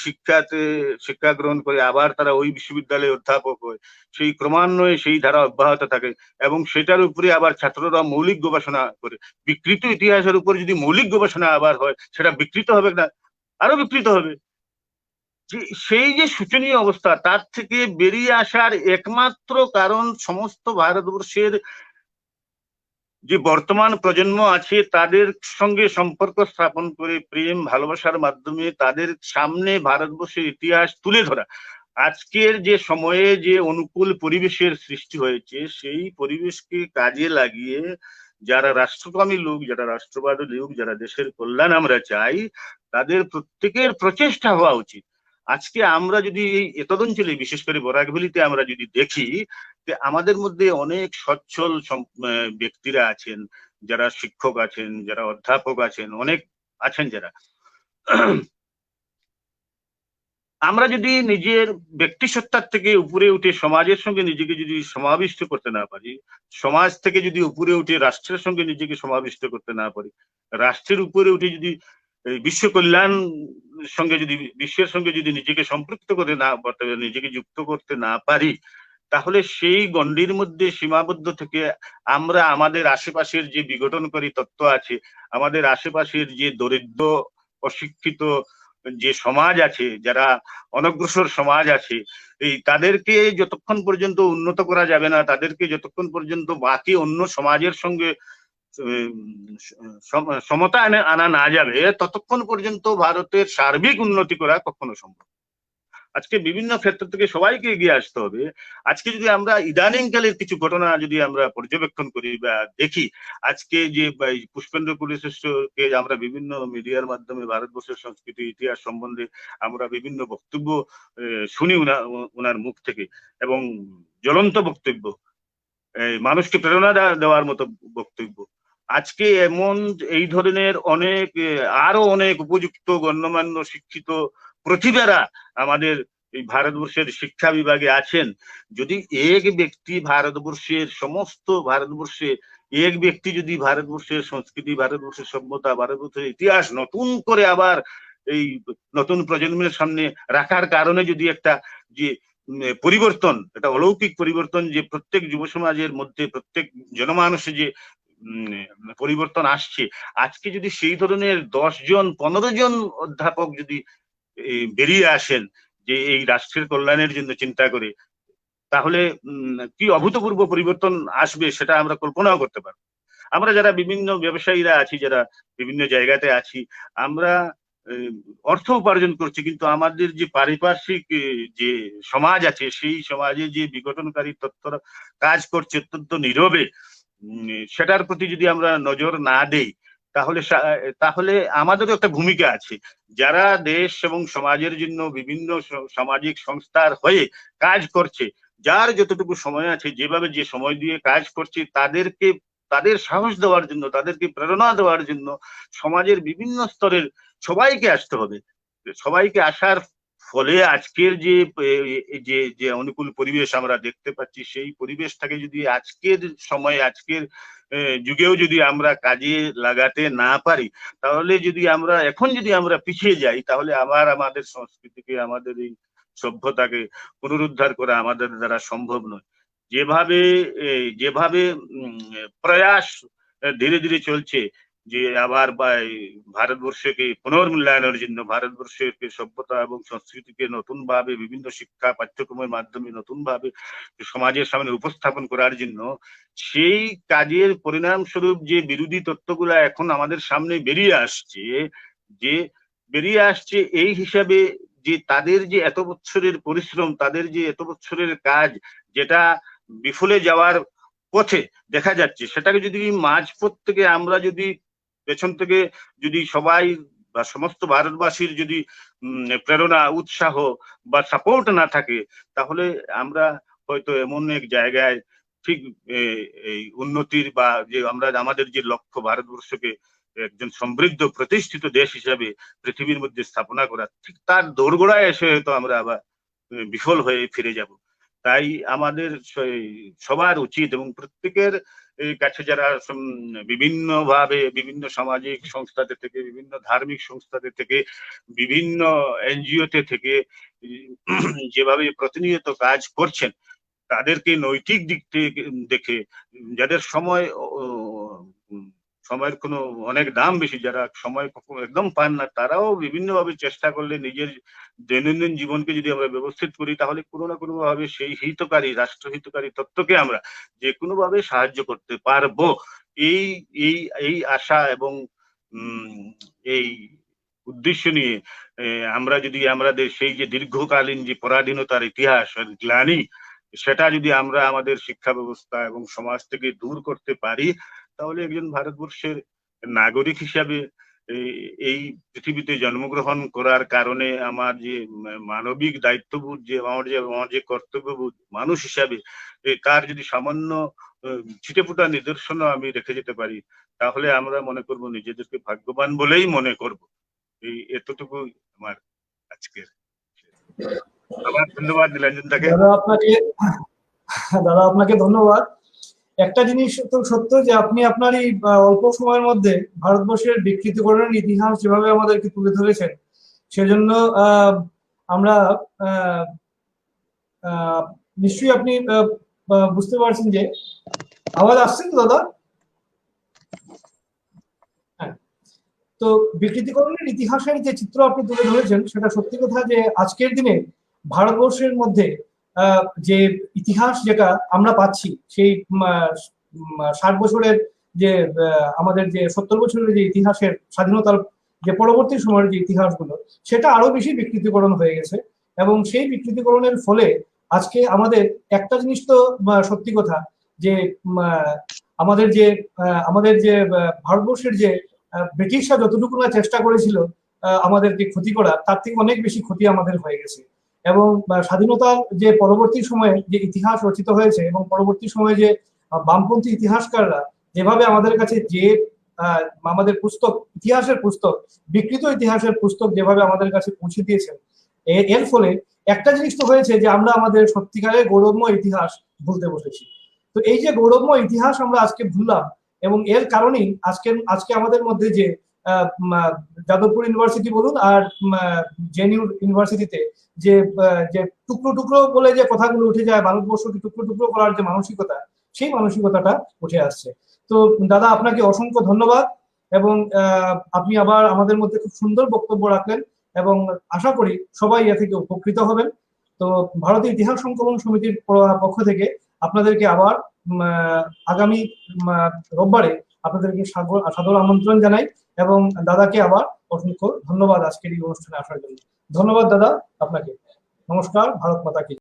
শিক্ষা গ্রহণ করে আবার তারা ওই বিশ্ববিদ্যালয়ে অধ্যাপক হয়, সেই ক্রমান্বয়ে সেই ধারা অব্যাহত থাকে এবং সেটার উপরে আবার ছাত্ররা মৌলিক গবেষণা করে, বিকৃত ইতিহাসের উপর যদি মৌলিক গবেষণা আবার হয়, সেটা বিকৃত হবে না, আরো বিকৃত হবে। সেই যে শোচনীয় অবস্থা, তার থেকে বেরিয়ে আসার একমাত্র কারণ সমস্ত ভারতবর্ষের যে বর্তমান প্রজন্ম আছে তাদের সঙ্গে সম্পর্ক স্থাপন করে প্রেম ভালোবাসার মাধ্যমে তাদের সামনে ভারতবর্ষের ইতিহাস তুলে ধরা। আজকের যে সময়ে যে অনুকূল পরিবেশের সৃষ্টি হয়েছে, সেই পরিবেশকে কাজে লাগিয়ে যারা রাষ্ট্রকামী লোক, যারা রাষ্ট্রবাদী লোক, যারা দেশের কল্যাণ আমরা চাই, তাদের প্রত্যেকের প্রচেষ্টা হওয়া উচিত আজকে আমরা যদি এই এতদঞ্চলে বিশেষ করে বরাকভ্যালিতে আমরা যদি দেখি, যে আমাদের মধ্যে অনেক সচ্ছল ব্যক্তিরা আছেন, যারা শিক্ষক আছেন, যারা অধ্যাপক আছেন, অনেক আছেন যারা। আমরা যদি নিজের ব্যক্তি সত্তার থেকে উপরে উঠে সমাজের সঙ্গে নিজেকে যদি সমাবিষ্ট করতে না পারি, সমাজ থেকে যদি উপরে উঠে রাষ্ট্রের সঙ্গে নিজেকে সমাবিষ্ট করতে না পারি, রাষ্ট্রের উপরে উঠে যদি বিশ্ব কল্যাণ সঙ্গে যদি বিশ্বের সঙ্গে যদি নিজেকে সম্পৃক্ত করে না করতে, নিজেকে যুক্ত করতে না পারি, তাহলে সেই গণ্ডির মধ্যে সীমাবদ্ধ থেকে আমরা আমাদের আশেপাশের যে বিঘটনকারী তত্ত্ব আছে, আমাদের আশেপাশের যে দরিদ্র অশিক্ষিত যে সমাজ আছে, যারা অনগ্রসর সমাজ আছে, এই তাদেরকে যতক্ষণ পর্যন্ত উন্নত করা যাবে না, তাদেরকে যতক্ষণ পর্যন্ত বাকি অন্য সমাজের সঙ্গে সমতা আনা না যাবে, ততক্ষণ পর্যন্ত ভারতের সার্বিক উন্নতি করা কখনো সম্ভব। আজকে বিভিন্ন ক্ষেত্র থেকে সবাইকে এগিয়ে আসতে হবে। আজকে যদি আমরা ইদানিংকালের কিছু ঘটনা যদি আমরা পর্যবেক্ষণ করি বা দেখি, আজকে যে পুষ্পেন্দ্র কুলশ্রেষ্ঠকে আমরা বিভিন্ন মিডিয়ার মাধ্যমে ভারতবর্ষের সংস্কৃতি ইতিহাস সম্বন্ধে আমরা বিভিন্ন বক্তব্য শুনি ওনার মুখ থেকে, এবং জ্বলন্ত বক্তব্য, মানুষকে প্রেরণা দেওয়ার মতো বক্তব্য। আজকে এমন এই ধরনের অনেক আরো অনেক উপযুক্ত গণ্যমান্য শিক্ষিত প্রতিভারা আমাদের এই ভারতবর্ষের শিক্ষা বিভাগে আছেন। যদি এক ব্যক্তি ভারতবর্ষের সমস্ত ভারতবর্ষে এক ব্যক্তি যদি ভারতবর্ষের সংস্কৃতি, ভারতবর্ষের সভ্যতা, ভারতবর্ষের ইতিহাস নতুন করে আবার এই নতুন প্রজন্মের সামনে রাখার কারণে যদি একটা যে পরিবর্তন, এটা অলৌকিক পরিবর্তন, যে প্রত্যেক যুব সমাজের মধ্যে, প্রত্যেক জনমানুষে যে পরিবর্তন আসছে, আজকে যদি সেই ধরনের 10 জন 15 জন অধ্যাপক যদি বেরিয়ে আসেন যে এই রাষ্ট্রের কল্যাণের জন্য চিন্তা করে, তাহলে কি অভূতপূর্ব পরিবর্তন আসবে সেটা আমরা কল্পনাও করতে পারবো। আমরা যারা বিভিন্ন ব্যবসায়ীরা আছি, যারা বিভিন্ন জায়গাতে আছি, আমরা অর্থ উপার্জন করছি, কিন্তু আমাদের যে পারিপার্শ্বিক যে সমাজ আছে, সেই সমাজে যে বিঘটনকারী তত্ত্বরা কাজ করছে অত্যন্ত নীরবে, সেটার প্রতি যদি আমরা নজর না দেই, তাহলে তাহলে আমাদেরও একটা ভূমিকা আছে। যারা দেশ এবং সমাজের জন্য বিভিন্ন সামাজিক সংস্থার হয়ে কাজ করছে, যার যতটুকু সময় আছে, যেভাবে যে সময় দিয়ে কাজ করছে, তাদেরকে তাদের সাহস দেওয়ার জন্য, তাদেরকে প্রেরণা দেওয়ার জন্য সমাজের বিভিন্ন স্তরের সবাইকে আসতে হবে। সবাইকে আসার ফলে আজকের যে যে যে অনুকূল পরিবেশ আমরা দেখতে পাচ্ছি, সেই পরিবেশটাকে যদি আজকের সময়ে, আজকের যুগেও যদি আমরা কাজে লাগাতে না পারি, তাহলে যদি আমরা এখন যদি আমরা পিছিয়ে যাই, তাহলে আবার আমাদের সংস্কৃতিকে, আমাদের এই সভ্যতাকে পুনরুদ্ধার করা আমাদের দ্বারা সম্ভব নয়। যেভাবে যেভাবে প্রয়াস ধীরে ধীরে চলছে, যে আবার ভারতবর্ষকে পুনর্মূল্যায়নের জন্য, ভারতবর্ষের সভ্যতা এবং সংস্কৃতিকে নতুন ভাবে বিভিন্ন শিক্ষা পাঠ্যক্রমের মাধ্যমে নতুন ভাবে সমাজের সামনে উপস্থাপন করার জন্য, সেই কাজের পরিণাম স্বরূপ যে বিরোধী তত্ত্বগুলা এখন আমাদের সামনে বেরিয়ে আসছে, এই হিসাবে যে তাদের যে এত বছরের পরিশ্রম, তাদের যে এত বছরের কাজ, যেটা বিফলে যাওয়ার পথে দেখা যাচ্ছে, সেটাকে যদি মাঝপথ থেকে আমরা যদি পেছন থেকে যদি সবাই বা সমস্ত ভারতবাসীর যদি প্রেরণা, উৎসাহ বা সাপোর্ট না থাকে, তাহলে আমরা হয়তো এমন এক জায়গায় ঠিক এই উন্নতির বা যে আমরা আমাদের যে লক্ষ্য, ভারতবর্ষকে একজন সমৃদ্ধ প্রতিষ্ঠিত দেশ হিসাবে পৃথিবীর মধ্যে স্থাপনা করা, ঠিক তার দোরগোড়ায় এসে হয়তো আমরা আবার বিফল হয়ে ফিরে যাব। তাই আমাদের সবার উচিত, এবং প্রত্যেকের কাছে যারা বিভিন্ন ভাবে, বিভিন্ন সামাজিক সংস্থাতে থেকে, বিভিন্ন ধার্মিক সংস্থাতে থেকে, বিভিন্ন এনজিওতে থেকে যেভাবে প্রতিনিয়ত কাজ করছেন, তাদেরকে নৈতিক দিক থেকে দেখে, যাদের সময়ের কোনো অনেক দাম বেশি, যারা সময় একদম পান না, তারাও বিভিন্ন ভাবে চেষ্টা করলে নিজের দৈনন্দিন জীবনকে যদি আমরা ব্যবস্থিত করি, তাহলে কোনো না কোনো ভাবে সেই হিতকারী, রাষ্ট্রহিতকারী তত্ত্বকে আমরা যে কোনো ভাবে সাহায্য করতে পারবো। এই এই এই আশা এবং এই উদ্দেশ্য নিয়ে আমরা যদি আমাদের সেই যে দীর্ঘকালীন যে পরাধীনতার ইতিহাস, গ্লানি, সেটা যদি আমরা আমাদের শিক্ষা ব্যবস্থা এবং সমাজ থেকে দূর করতে পারি, তাহলে একজন ভারতবর্ষের নাগরিক হিসাবে এই পৃথিবীতে জন্মগ্রহণ করার কারণে আমার যে মানবিক দায়িত্ববোধ, যে আমার যে কর্তব্যবোধ মানুষ হিসাবে, তার যদি সামান্য ছিটেফোঁটা নিদর্শন আমি রেখে যেতে পারি, তাহলে আমরা মনে করব নিজেদেরকে ভাগ্যবান বলেই মনে করব। এতটুকু আমার আজকের। আবার ধন্যবাদ নীলাঞ্জন দাকে। দাদা আপনাকে ধন্যবাদ। একটা জিনিস তো সত্য যে আপনি আপনার এই অল্প সময়ের মধ্যে ভারতবর্ষের বিকৃতিকরণের ইতিহাস যেভাবে আমাদেরকে তুলে ধরেছেন, সেজন্য আমরা নিশ্চয়ই আপনি বুঝতে পারছেন যে আওয়াজ আসছে তো দাদা? হ্যাঁ, তো বিকৃতিকরণের ইতিহাসের যে চিত্র আপনি তুলে ধরেছেন সেটা সত্যি কথা যে আজকের দিনে ভারতবর্ষের মধ্যে যে ইতিহাস যেটা আমরা পাচ্ছি, সেই 60 বছরের যে আমাদের যে 70 বছরের যে ইতিহাসের স্বাধীনতার যে পরবর্তী সময়ের যে ইতিহাসগুলো, সেটা আরো বেশি বিকৃতিকরণ হয়ে গেছে। এবং সেই বিকৃতিকরণের ফলে আজকে আমাদের একটা জিনিস তো সত্যি কথা যে আমাদের যে ভারতবর্ষের যে ব্রিটিশরা যতটুকু না চেষ্টা করেছিল আমাদেরকে ক্ষতি করা, তার থেকে অনেক বেশি ক্ষতি আমাদের হয়ে গেছে। এবং স্বাধীনতার যে পরবর্তী সময়ে যে ইতিহাস রচিত হয়েছে এবং পরবর্তী সময়ে যে বামপন্থী ইতিহাসকাররা যেভাবে আমাদের কাছে যে আমাদের পুস্তক, ইতিহাসের পুস্তক, বিকৃত ইতিহাসের পুস্তক যেভাবে আমাদের কাছে পৌঁছে দিয়েছেন, এর ফলে একটা জিনিস তো হয়েছে যে আমরা আমাদের সত্যিকারের গৌরবময় ইতিহাস ভুলতে বসেছি। তো এই যে গৌরবময় ইতিহাস আমরা আজকে ভুললাম, এবং এর কারণেই আজকে আমাদের মধ্যে যে যাদবপুর ইউনিভার্সিটি বলুন আর জেএনইউ ইউনিভার্সিটিতে যে টুকরো টুকরো বলে যে কথাগুলো উঠে যায়, ভারতবর্ষকে টুকরো টুকরো করার যে মানসিকতা, সেই মানসিকতাটা উঠে আসছে। তো দাদা আপনাকে অসংখ্য ধন্যবাদ, এবং আপনি আবার আমাদের মধ্যে খুব সুন্দর বক্তব্য রাখলেন, এবং আশা করি সবাই এ থেকে উপকৃত হবেন। তো ভারতীয় ইতিহাস সংকলন সমিতির পক্ষ থেকে আপনাদেরকে আবার আগামী রোববারে আপনাদেরকে সাদর আমন্ত্রণ জানাই, এবং দাদাকে আবার অসংখ্য ধন্যবাদ আজকের এই অনুষ্ঠানে আসার জন্য। ধন্যবাদ দাদা আপনাকে। নমস্কার। ভারত মাতা কি।